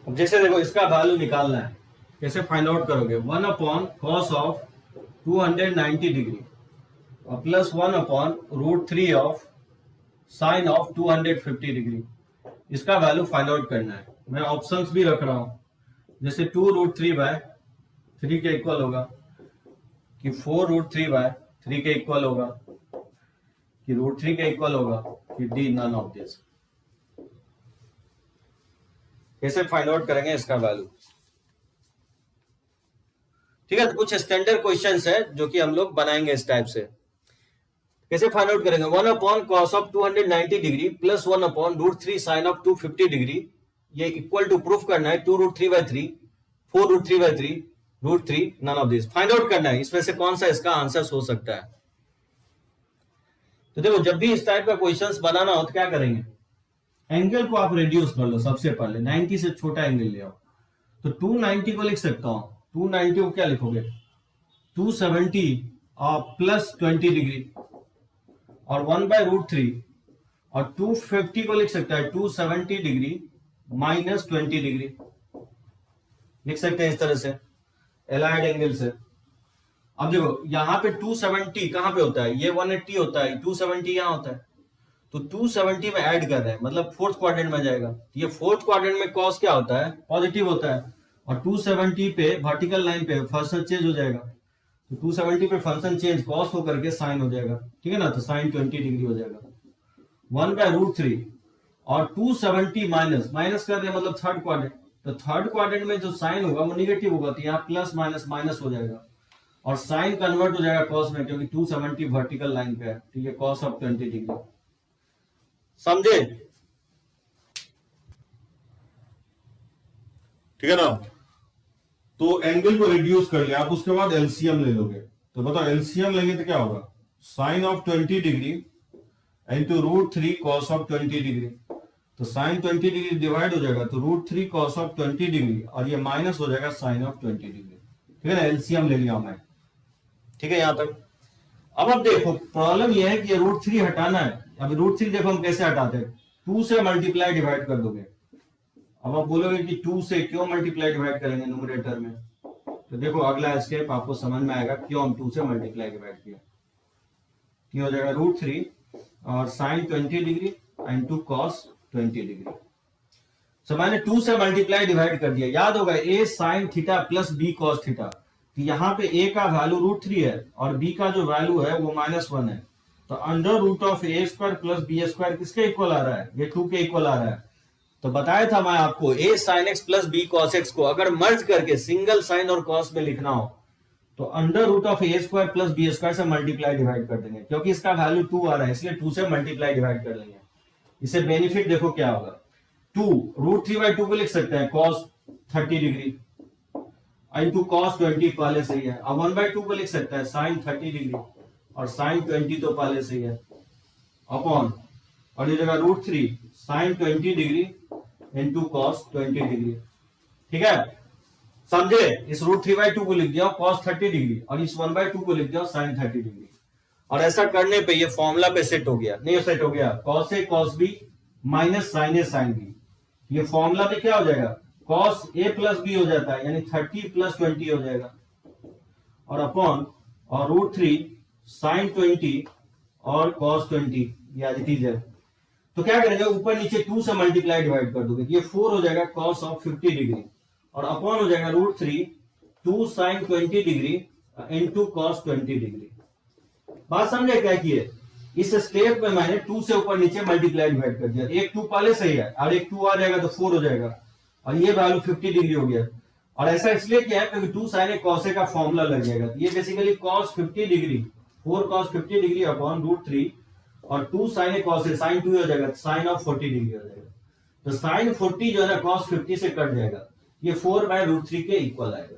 अब जैसे देखो इसका वैल्यू निकालना है, कैसे फाइंड आउट करोगे? 1 अपॉन कॉस ऑफ 290 डिग्री और plus 1 upon √3 of sine of 250 degree. इसका वैल्यू फाइंड आउट करना है। मैं ऑप्शंस भी रख रहा हूं, जैसे 2√3/3 के इक्वल होगा, कि 4√3/3 के इक्वल होगा, कि √3 के इक्वल होगा, कि डी नन ऑफ दिस। कैसे फाइंड आउट करेंगे इसका वैल्यू? ठीक है, तो कुछ स्टैंडर्ड क्वेश्चंस है जो कि हम लोग बनाएंगे इस टाइप से। कैसे फाइंड आउट करेंगे? 1 upon cos of 290 degree plus 1 upon √3 sine of 250 degree, ये इक्वल टू प्रूफ करना है 2√3/3, 4√3/3, √3 none of this. Find out करना है इसमें से कौन सा इसका आंसर हो सकता है। तो देखो, जब भी इस टाइप का क्वेश्चंस बनाना हो तो क्या करेंगे? एंगल को आप रिड्यूस कर लो। सबसे पहले 90 से छोटा एंगल ले आओ। तो 290 को लिख सकता हूं, 290 को क्या लिखोगे? 270 प्लस 20 डिग्री और 1/√3, और 250 को लिख सकता है 270 डिग्री माइनस 20 डिग्री, लिख सकते हैं इस तरह से एलाइड एंगल से। अब देखो यहां पे 270 कहां पे होता है? ये 180 होता है, 270 यहां होता है, तो 270 में ऐड कर रहे हैं, मतलब फोर्थ क्वाड्रेंट में जाएगा। ये फोर्थ क्वाड्रेंट में कॉस क्या होता है? पॉजिटिव होता है, और 270 पे वर्टिकल लाइन पे फंक्शन चेंज हो जाएगा। तो 270 पे फंक्शन चेंज कॉस होकर के साइन हो जाएगा, ठीक है ना? तो साइन 20 डिग्री हो जाएगा। 1/√3 और 270 माइनस कर रहे हैं, मतलब थर्ड क्वाड्रेंट। तो थर्ड क्वाड्रेंट में जो साइन होगा वो निगेटिव होगा, तो यहाँ प्लस माइनस माइनस हो जाएगा, और साइन कन्वर्ट हो जाएगा कॉस में, क्योंकि 270 वर्टिकल लाइन पे है, ठीक है? Cos of 20 degree. समझे? ठीक है ना? तो एंगल को रिड्यूस कर लिया आप, उसके बाद एलसीएम ले लोगे। तो बताओ एलसीएम लेंगे तो क्या होगा? Sine of 20 degree into √3 cos of 20 degree. तो साइन 20 डिग्री डिवाइड हो जाएगा, तो √3 कॉस ऑफ 20 डिग्री, और ये माइनस हो जाएगा साइन ऑफ 20 डिग्री। ठीक है ना? एलसीएम ले लिया मैं। ठीक है यहां तक। अब देखो प्रॉब्लम ये है कि √3 हटाना है। अब √3 देखो हम कैसे हटाते हैं, 2 से मल्टीप्लाई डिवाइड कर दोगे। अब आप बोलोगे कि 2 से क्यों मल्टीप्लाई डिवाइड करेंगे न्यूमरेटर में? तो देखो अगला स्टेप आपको समझ में आएगा क्यों हम 2 से मल्टीप्लाई डिवाइड किया। ये हो जाएगा √3 और sine 20 degree into cos 20 degree. So मैंने 2 से मल्टीप्लाई डिवाइड कर दिया। याद होगा a sign theta plus b cos theta. तो यहाँ पे a का वैल्यू √3 है और b का जो वैल्यू है वो -1 है। तो under root of a² plus b² किसके इक्वल आ रहा है? ये 2 के इक्वल आ रहा है। तो बताया था मैं आपको a sin x plus b cos x को अगर मर्ज करके सिंगल साइन और कॉस में लिखना हो तो under root of a² plus b² से मल्टीप्लाई डिवाइड कर देंगे, क्योंकि इसका वैल्यू 2 आ रहा है, इसलिए 2 से मल्टीप्लाई डिवाइड कर लेंगे। इसे बेनिफिट देखो क्या होगा, 2 √3/2 को लिख सकते हैं cos 30 डिग्री इंटू cos 20 पहले से ही है। अब 1/2 को लिख सकते हैं sin 30 डिग्री और sin 20 तो पहले से ही है, अपॉन और ये जगह √3 sin 20 degree into cos 20 degree. ठीक है, समझे? इस √3/2 को लिख दिया cos 30 डिग्री और इस 1/2 को लिख दिया sin 30 डिग्री। और ऐसा करने पे ये फॉर्मूला पे सेट हो गया, नहीं सेट हो गया, cos a cos b minus sin a sin b। ये फॉर्मूला में क्या हो जाएगा? cos a प्लस b हो जाता है, यानी 30 प्लस 20 हो जाएगा, और अपॉन और √3 sin 20 और cos 20, ये एज इट इज है। तो क्या करेंगे, ऊपर नीचे 2 से मल्टीप्लाई डिवाइड कर दोगे, ये 4 हो जाएगा cos ऑफ 50 डिग्री और अपॉन हो जाएगा √3 2 sin 20 degree into cos 20 degree. बात समझे क्या किए? इस स्टेप में मैंने 2 से ऊपर नीचे मल्टीप्लाई डिवाइड कर दिया। एक 2 पहले सही है और एक 2 आ जाएगा तो 4 हो जाएगा और ये वैल्यू 50 डिग्री हो गया। और ऐसा इसलिए किया है क्योंकि 2 sin a cos a का फॉर्मूला लग जाएगा। ये basically cos 50 degree 4 cos 50 degree upon √3 और 2 sin a cos a sin 2 हो जाएगा, sin ऑफ 40 डिग्री हो जाएगा। तो sin 40 जो है ना cos 50 से कट जाएगा, ये 4/√3 के इक्वल आएगा।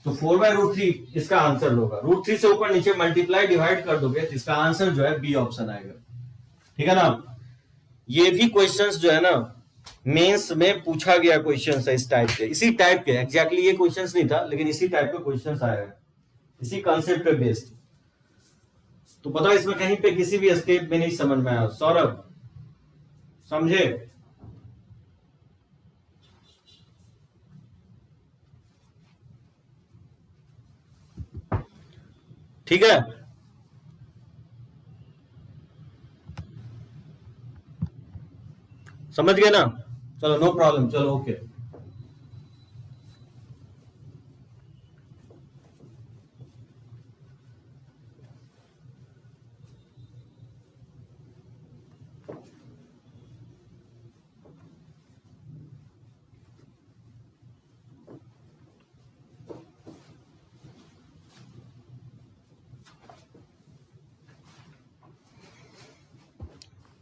तो 4/√3 इसका आंसर होगा। √3 से ऊपर नीचे मल्टीप्लाई डिवाइड कर दोगे तो इसका आंसर जो है बी ऑप्शन आएगा। ठीक है ना? ये भी क्वेश्चंस जो है ना मेंस में पूछा गया क्वेश्चंस है इस टाइप के, इसी टाइप के। एग्जैक्टली ये क्वेश्चंस नहीं था लेकिन इसी टाइप के क्वेश्चंस आए हैं, इसी कॉन्सेप्ट पे बेस्ड। तो पता इसमें कहीं पे किसी भी स्टेप में नहीं समझ में आया। सौरभ समझे? ठीक है, समझ गए ना? चलो नो प्रॉब्लम, चलो ओके।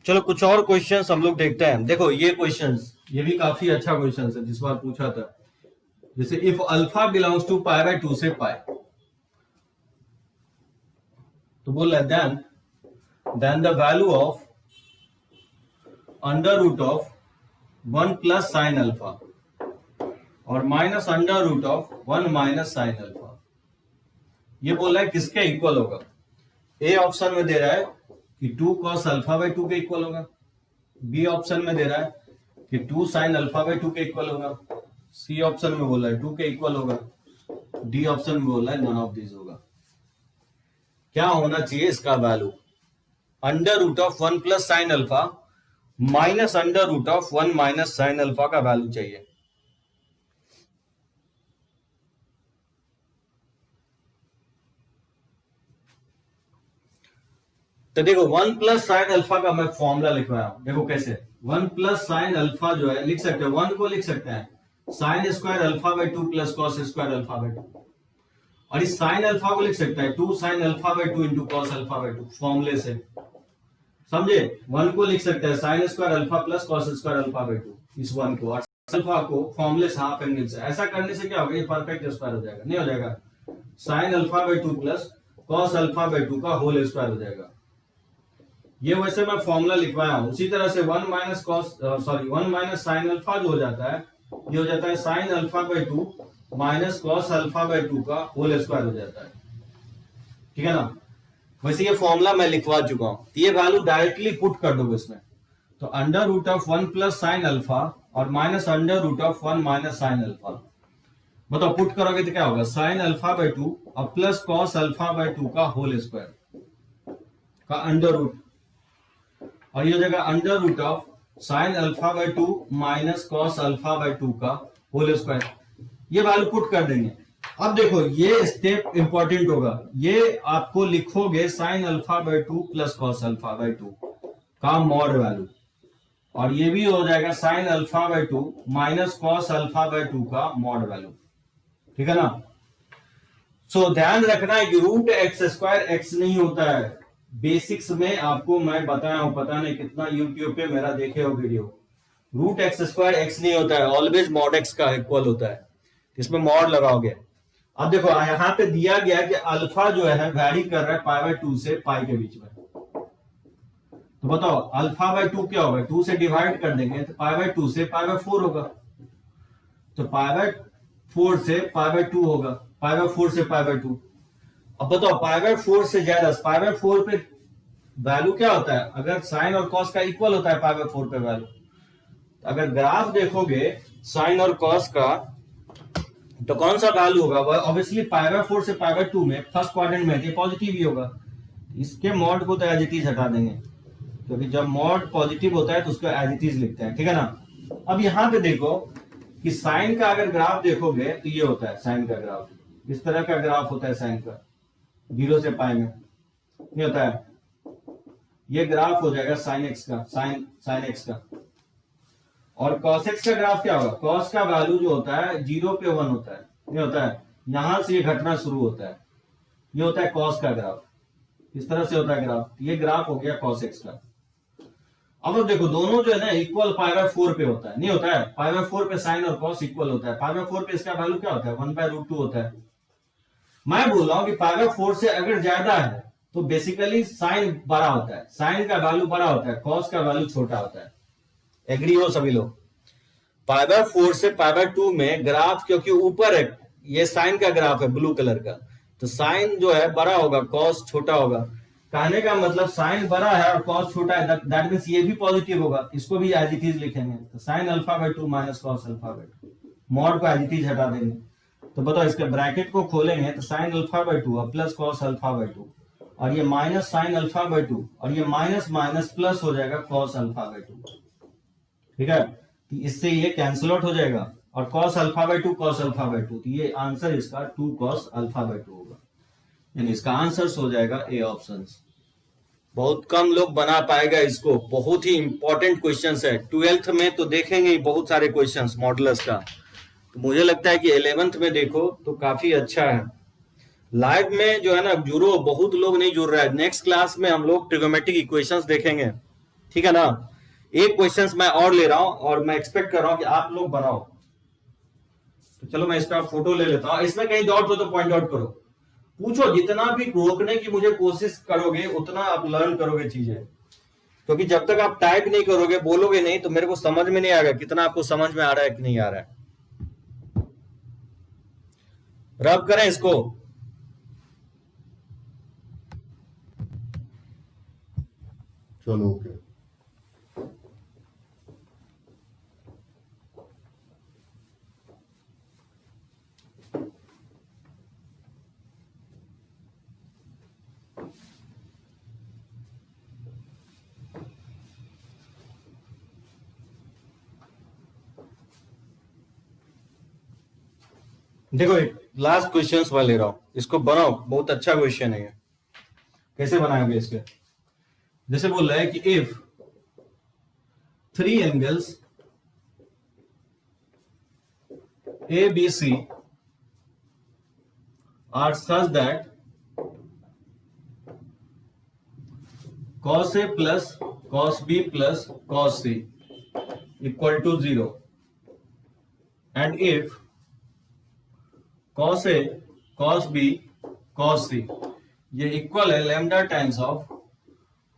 चलो कुछ और क्वेश्चंस हम लोग देखते हैं। देखो ये क्वेश्चंस, ये भी काफी अच्छा क्वेश्चन है, जिस बार पूछा था। जैसे if alpha belongs to pi by 2 से पाई, तो बोल रहा है then the value of under root of 1 plus sine alpha और minus under root of 1 minus sine alpha, ये बोल रहा है किसके इक्वल होगा। ए ऑप्शन में दे रहा है कि 2 cos अल्फा बाय 2 के इक्वल होगा, बी ऑप्शन में दे रहा है कि 2 sin अल्फा बाय 2 के इक्वल होगा, सी ऑप्शन में बोल रहा है 2 के इक्वल होगा, डी ऑप्शन में बोल रहा है नन ऑफ दिस होगा। क्या होना चाहिए इसका value? Under root of 1 plus sine alpha minus under root of 1 minus sine alpha का वैल्यू चाहिए। तो देखो 1 प्लस साइन अल्फा का मैं फॉर्मूला लिखवाया हूं, देखो कैसे 1 प्लस साइन अल्फा जो है लिख सकते हैं, 1 को लिख सकते हैं sine square alpha by 2 plus cos square alpha by 2, और इस साइन अल्फा को लिख सकता है 2 sign alpha by 2 into cos alpha by 2 फॉर्मूले से, समझे? 1 को लिख सकते हैं sine square alpha plus cos square alpha by 2, इस 1 को, और अल्फा को फॉर्मूले से हाफ एंगल से। ऐसा करने से क्या होगा, ये परफेक्ट स्क्वायर हो जाएगा, नहीं हो जाएगा? Sign alpha by 2 plus cos alpha by 2 का होल स्क्वायर हो जाएगा। ये वैसे मैं फॉर्मूला लिखवाया हूं। उसी तरह से 1 minus cos 1 minus sine alpha जो हो जाता है, ये हो जाता है sine alpha by 2 minus cos alpha by 2 का होल स्क्वायर हो जाता है, ठीक है ना? वैसे ये फॉर्मूला मैं लिखवा चुका हूं, तो ये वैल्यू डायरेक्टली पुट कर दो इसमें। तो under root of 1 plus sine alpha और minus under root of 1 minus sine alpha, बताओ पुट करोगे तो क्या होगा? साइन अल्फा बाय 2 और प्लस कॉस अल्फा बाय 2 का होल स्क्वायर का अंडर रूट, और ये हो जाएगा under root of sine alpha by 2 minus cos alpha by 2 का होल स्क्वायर। ये वैल्यू पुट कर देंगे। अब देखो ये स्टेप इंपॉर्टेंट होगा, ये आपको लिखोगे sign alpha by 2 plus cos alpha by 2 का मॉड वैल्यू, और ये भी हो जाएगा sign alpha by 2 minus cos alpha by 2 का मॉड वैल्यू, ठीक है ना? सो ध्यान रखना है कि रूट एक्स स्क्वायर एक्स नहीं होता है। बेसिक्स में आपको मैं बताया हूं, पता नहीं कितना यूट्यूब पे मेरा देखे हो video, root x square x नहीं होता है, ऑलवेज मॉड एक्स का इक्वल होता है, इसमें मॉड लगाओगे। अब देखो यहां पे दिया गया कि अल्फा जो है वैरी कर रहा है पाई बाय 2 से पाई के बीच में, तो बताओ अल्फा बाय 2 क्या होगा? 2 से डिवाइड कर देंगे तो पाई बाय 2 से पाई बाय 4 होगा, तो पाई बाय 4 से पाई बाय 2 होगा, पाई बाय 4 से पाई बाय 2। अब बताओ पाई बाय 4 से ज्यादा, पाई बाय 4 पे वैल्यू क्या होता है? अगर साइन और कॉस का इक्वल होता है पाई बाय 4 पे वैल्यू, अगर ग्राफ देखोगे साइन और कॉस का, तो कौन सा वैल्यू होगा? ऑब्वियसली पाई बाय 4 से पाई बाय 2 में फर्स्ट क्वाड्रेंट में ये पॉजिटिव ही होगा। इसके मॉड को तो एज इट इज हटा देंगे, क्योंकि जब मॉड पॉजिटिव होता है तो उसको एज इट इज लिखते हैं, ठीक है ना? अब यहां पे देखो कि साइन का अगर ग्राफ देखोगे तो ये होता है साइन का ग्राफ, इस तरह का ग्राफ होता है साइन का, 0 से पाई में ये होता है, ये ग्राफ हो जाएगा साइन एक्स का, साइन एक्स का। और कॉस एक्स का ग्राफ क्या होगा? कॉस का वैल्यू जो होता है 0 पे 1 होता है, ये होता है, यहां से ये घटना शुरू होता है, ये होता है कॉस का ग्राफ, इस तरह से होता है ग्राफ, ये ग्राफ हो गया कॉस एक्स का। अब देखो दोनों जो है ना इक्वल पाई बाय 4 पे होता है, नहीं होता है? पाई बाय 4 पे साइन और कॉस इक्वल होता है, पाई बाय 4 पे इसका वैल्यू क्या होता है? 1 बाय रूट 2 होता है। मैं बोल रहा हूं कि पाई बाय 4 से अगर ज्यादा है तो बेसिकली साइन बड़ा होता है, साइन का वैल्यू बड़ा होता है, कॉस का वैल्यू छोटा होता है। एग्री हो सभी लोग? पाई बाय 4 से पाई बाय 2 में ग्राफ क्योंकि ऊपर है, ये साइन का ग्राफ है ब्लू कलर का, तो साइन जो है बड़ा होगा, कॉस छोटा होगा। कहने का मतलब साइन बड़ा है और कॉस छोटा है, दैट मींस ये भी पॉजिटिव होगा, इसको भी एज इट इज लिखेंगे, तो sign alpha by 2 minus cos alpha by 2, mod को एज इट इज हटा देंगे, तो बताओ इसके ब्रैकेट को खोलेंगे तो साइन अल्फा बाय 2 और प्लस कॉस अल्फा बाय 2 और ये माइनस साइन अल्फा बाय 2 और ये माइनस माइनस प्लस हो जाएगा कॉस अल्फा बाय 2। ठीक है, तो इससे ये कैंसिल आउट हो जाएगा और cos alpha by 2 cos alpha by 2, तो ये आंसर इसका 2 कॉस अल्फा बाय 2 होगा, यानी इसका आंसर हो जाएगा ए ऑप्शन। बहुत कम लोग बना पाएगा इसको, बहुत ही इंपॉर्टेंट क्वेश्चन है। 12th में तो देखेंगे ही बहुत सारे क्वेश्चंस मॉडुलस का, तो मुझे लगता है कि 11th में देखो तो काफी अच्छा है। लाइव में जो है ना जुड़ो, बहुत लोग नहीं जुड़ रहा है। नेक्स्ट क्लास में हम लोग ट्रिगोमेट्रिक इक्वेशंस देखेंगे, ठीक है ना। एक क्वेश्चंस मैं और ले रहा हूं और मैं एक्सपेक्ट कर रहा हूं कि आप लोग बनाओ। तो चलो मैं इसका फोटो ले लेता हूं, इसमें कहीं डाउट हो तो पॉइंट आउट करो, पूछो। जितना भी रोकने की मुझे कोशिश करोगे उतना आप लर्न करोगे चीजें, क्योंकि जब तक आप टाइप नहीं करोगे, बोलोगे नहीं, तो मेरे को समझ में नहीं आएगा कितना आपको समझ में आ रहा है कि नहीं आ रहा है। रब करें इसको। चलो ओके। देखो एक लास्ट क्वेश्चन मैं ले रहा हूं, इसको बनाओ, बहुत अच्छा क्वेश्चन है ये। कैसे बनाओगे इसके? जैसे बोल रहा है कि if 3 angles A B C are such that cos A plus cos B plus cos C equal to 0, and if cos A cos B cos C ये इक्वल है lambda times of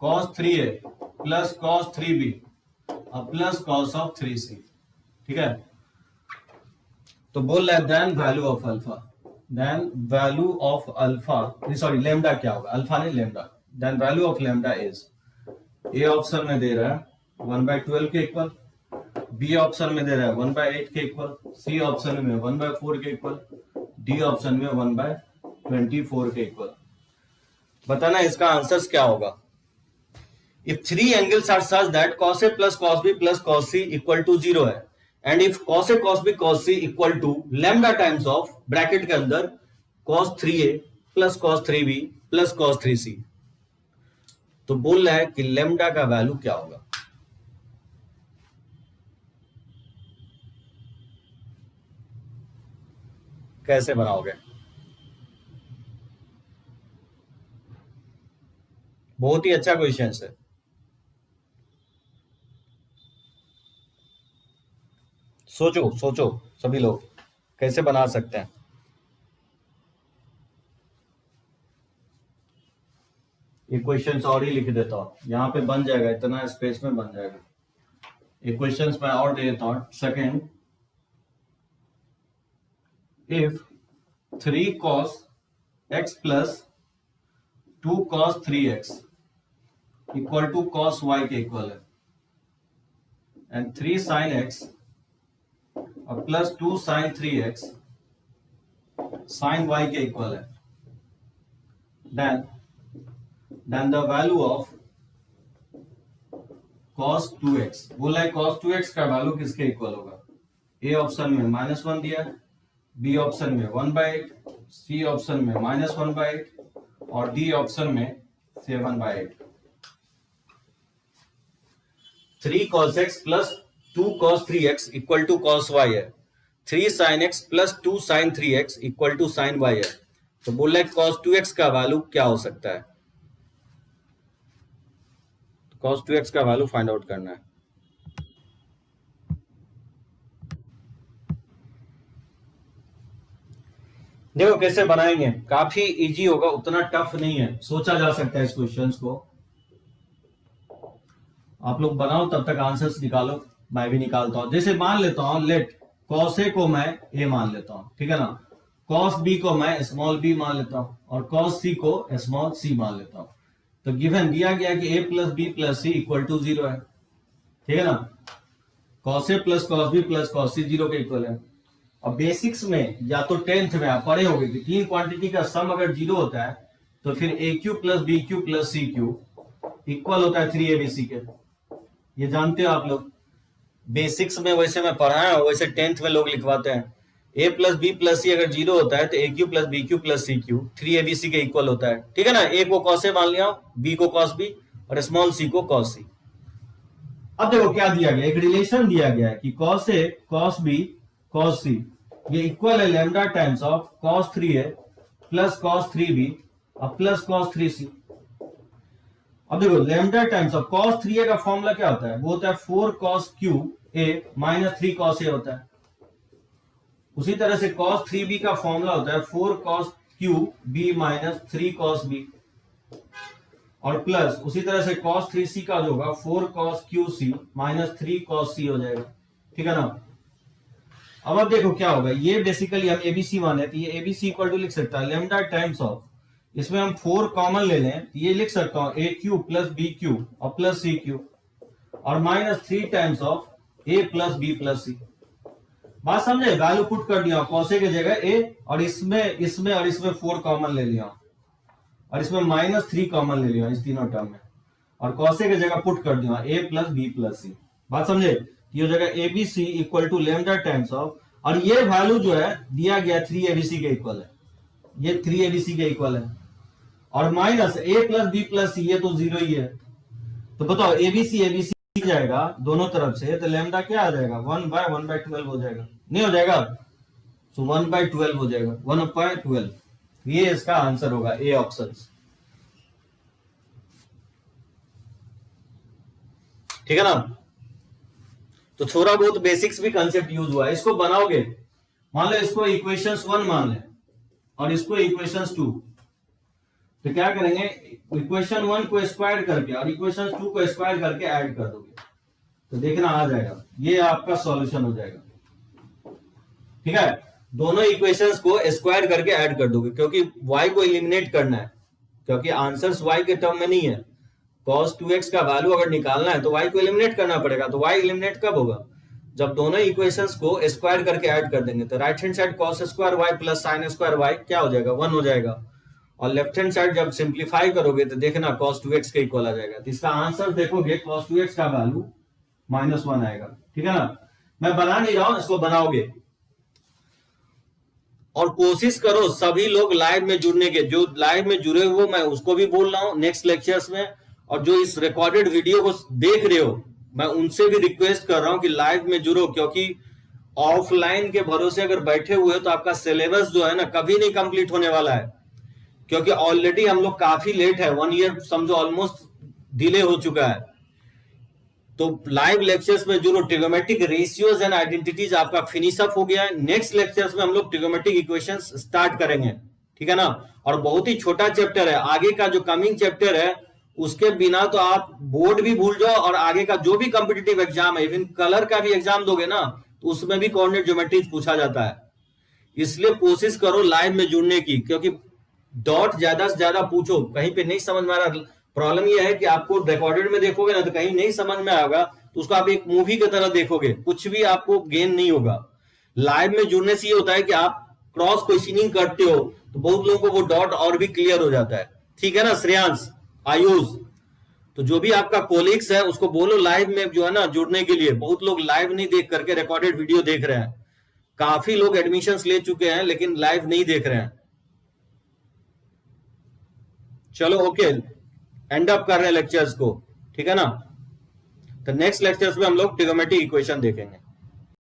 cos 3A plus cos 3B और plus cos of 3C। ठीक है, तो बोल रहा है then value of alpha, then value of alpha, sorry lambda क्या होगा, अल्फा नहीं lambda, then value of lambda is, A option में दे रहा है 1/12 के इक्वल, बी ऑप्शन में दे रहा है 1/8 के इक्वल, सी ऑप्शन में 1/4 के इक्वल, डी ऑप्शन में 1/24 के इक्वल। बताना इसका आंसर क्या होगा। If 3 angles are such that cos A plus cos B plus cos C equal to 0 है, and if cos A cos B cos C equal to lambda times of bracket के अंदर cos 3A plus cos 3B plus cos 3C, तो बोल रहा है कि lambda का value क्या होगा। कैसे बनाओगे? बहुत ही अच्छा क्वेश्चन है। सोचो सोचो सभी लोग कैसे बना सकते हैं। ये क्वेश्चंस और ही लिख देता हूं, यहाँ पे बन जाएगा, इतना स्पेस में बन जाएगा। ये क्वेश्चंस मैं और दे देता हूं। Second, if 3 cos x plus 2 cos 3x equal to cos y के इक्वल है, एंड 3 sin x और plus 2 sin 3x sin y के इक्वल है, then the value of cos 2x, बोला है cos 2x का वैल्यू किसके इक्वल होगा। ए ऑप्शन में -1 दिया, बी ऑप्शन में 1/8, सी ऑप्शन में -1/8 और डी ऑप्शन में 7/8। 3 cos x plus 2 cos 3x equal to cos y है, 3 sin x plus 2 sin 3x equal to sin y है, तो बोल रहा है cos 2x का वैल्यू क्या हो सकता है। cos 2x का वैल्यू फाइंड आउट करना है। देखो कैसे बनाएंगे, काफी इजी होगा, उतना टफ नहीं है, सोचा जा सकता है इस क्वेश्चंस को। आप लोग बनाओ, तब तक आंसर्स निकालो, मैं भी निकालता हूं। जैसे मान लेता हूं, लेट cos A को मैं A मान लेता हूं, ठीक है ना, cos B को मैं स्मॉल b मान लेता हूं और cos C को स्मॉल c मान लेता हूं। तो गिवन दिया गया कि a plus B plus C equal to 0 है, ठीक है ना। cos A plus cos B plus cos C 0 के इक्वल है, और बेसिक्स में या तो 10th में आप पढ़े होंगे कि तीन क्वांटिटी का सम अगर 0 होता है तो फिर A cube plus B cube plus C cube equal होता है 3abc के। ये जानते हो आप लोग, बेसिक्स में वैसे मैं पढ़ाया हूं, वैसे 10th में लोग लिखवाते हैं। a plus B plus C अगर 0 होता है तो A cube plus B cube plus C cube 3abc के इक्वल होता है, ठीक है ना। a को cos a मान लिया, b को cos b और स्मॉल c को cos c। अब देखो क्या दिया गया, एक रिलेशन दिया गया है कि cos a cos b cos c ये इक्वल है lambda times of cos 3a plus cos 3b और प्लस cos 3c। अब देखो lambda times of cos 3a का फॉर्मूला क्या होता है, वो होता है 4 cos cube a minus 3 cos a होता है। उसी तरह से cos 3b का फॉर्मूला होता है 4 cos cube b minus 3 cos b और प्लस उसी तरह से cos 3c का जो होगा 4 cos qc minus 3 cos c हो जाएगा, ठीक है ना। अब देखो क्या होगा, ये बेसिकली हम एबीसी माने तो ये एबीसी इक्वल टू लिख सकता है लैम्डा टाइम्स ऑफ, इसमें हम 4 कॉमन ले लें तो ये लिख सकता हूं A cube plus B cube और प्लस सी क्यू और minus 3 times of A plus B plus C. बात समझे, वैल्यू पुट कर दिया कॉस ए की जगह ए और इसमें और इसमें 4 कॉमन ले लिया और इसमें माइनस 3 कॉमन ले लिया इस तीनों टर्म में और कॉस ए की जगह पुट कर दिया A plus B plus C. बात समझे, ये हो जाएगा ABC equal to lambda times of, और ये वैल्यू जो है दिया गया 3abc के इक्वल है, ये 3abc के इक्वल है और minus a plus B plus C ये तो 0 ही है। तो बताओ एबीसी जाएगा दोनों तरफ से तो लैम्डा क्या आ जाएगा 1/1/12 हो जाएगा, नहीं हो जाएगा, तो 1/12 हो जाएगा 1/12। ये इसका आंसर होगा ए ऑप्शन, ठीक है ना। तो थोड़ा बहुत बेसिक्स भी कंसेप्ट यूज हुआ है। इसको बनाओगे, मान लो इसको इक्वेशंस 1 मान लें और इसको इक्वेशंस 2, तो क्या करेंगे इक्वेशन 1 को स्क्वायर करके और इक्वेशन 2 को स्क्वायर करके ऐड कर दोगे तो देखना आ जाएगा, ये आपका सॉल्यूशन हो जाएगा, ठीक है। दोनों इक्वेशंस को स्क्वायर करके ऐड कर दोगे क्योंकि y को एलिमिनेट करना है, क्योंकि आंसर्स y के टर्म में नहीं है। cos 2x का वैल्यू अगर निकालना है तो y को एलिमिनेट करना पड़ेगा, तो y एलिमिनेट कब होगा, जब दोनों इक्वेशंस को स्क्वायर करके ऐड कर देंगे। तो right hand side cos square y plus sin square y क्या हो जाएगा 1 हो जाएगा, और लेफ्ट हैंड साइड जब सिंप्लीफाई करोगे तो देखना cos 2x के इक्वल आ जाएगा। तो इसका आंसर देखोगे cos 2x का वैल्यू -1 आएगा, ठीक है ना। मैं बना नहीं रहा हूं, इसको बनाओगे और कोशिश करो सभी लोग लाइव में जुड़ने के, जो लाइव में जुड़े हुए मैं उसको भी बोल रहा हूं नेक्स्ट लेक्चर्स में, और जो इस रिकॉर्डेड वीडियो को देख रहे हो मैं उनसे भी रिक्वेस्ट कर रहा हूं कि लाइव में जुड़ो, क्योंकि ऑफलाइन के भरोसे अगर बैठे हुए हो तो आपका सिलेबस जो है ना कभी नहीं कंप्लीट होने वाला है, क्योंकि ऑलरेडी हम लोग काफी लेट है, 1 ईयर समझो ऑलमोस्ट डिले हो चुका है। तो लाइव लेक्चर्स में जुड़ो, ट्रिगोमेट्रिक रेशियोज एंड आइडेंटिटीज आपका फिनिश अप हो गया है। नेक्स्ट लेक्चर्स में हम लोग ट्रिगोमेट्रिक इक्वेशंस स्टार्ट करेंगे, ठीक है ना। और बहुत ही छोटा चैप्टर है, आगे का जो कमिंग चैप्टर है उसके बिना तो आप बोर्ड भी भूल जाओ, और आगे का जो भी कॉम्पिटिटिव एग्जाम है, इवन कलर का भी एग्जाम दोगे ना तो उसमें भी कोऑर्डिनेट ज्योमेट्री पूछा जाता है। इसलिए कोशिश करो लाइव में जुड़ने की, क्योंकि डॉट ज्यादा से ज्यादा पूछो, कहीं पे नहीं समझ में आ रहा। प्रॉब्लम यह है कि आपको रिकॉर्डेड में देखोगे ना तो कहीं नहीं समझ में आएगा तो उसको आप एक मूवी की तरह देखोगे, कुछ भी आपको गेन नहीं होगा। लाइव में जुड़ने से ये होता है कि आप क्रॉस क्वेश्चनिंग करते हो तो बहुत लोगों को वो डॉट और भी क्लियर हो जाता है, ठीक है ना। श्रेयांश, आयुष, तो जो भी आपका कोलिग्स है उसको बोलो लाइव में जो है ना जुड़ने के लिए। बहुत लोग लाइव नहीं देख करके रिकॉर्डेड वीडियो देख रहे हैं, काफी लोग एडमिशंस ले चुके हैं लेकिन लाइव नहीं देख रहे हैं। चलो ओके, एंड अप कर रहे हैं लेक्चर्स को, ठीक है ना। तो नेक्स्ट लेक्चर्स में हम लोग ट्रिगोमेट्रिक इक्वेशन देखेंगे।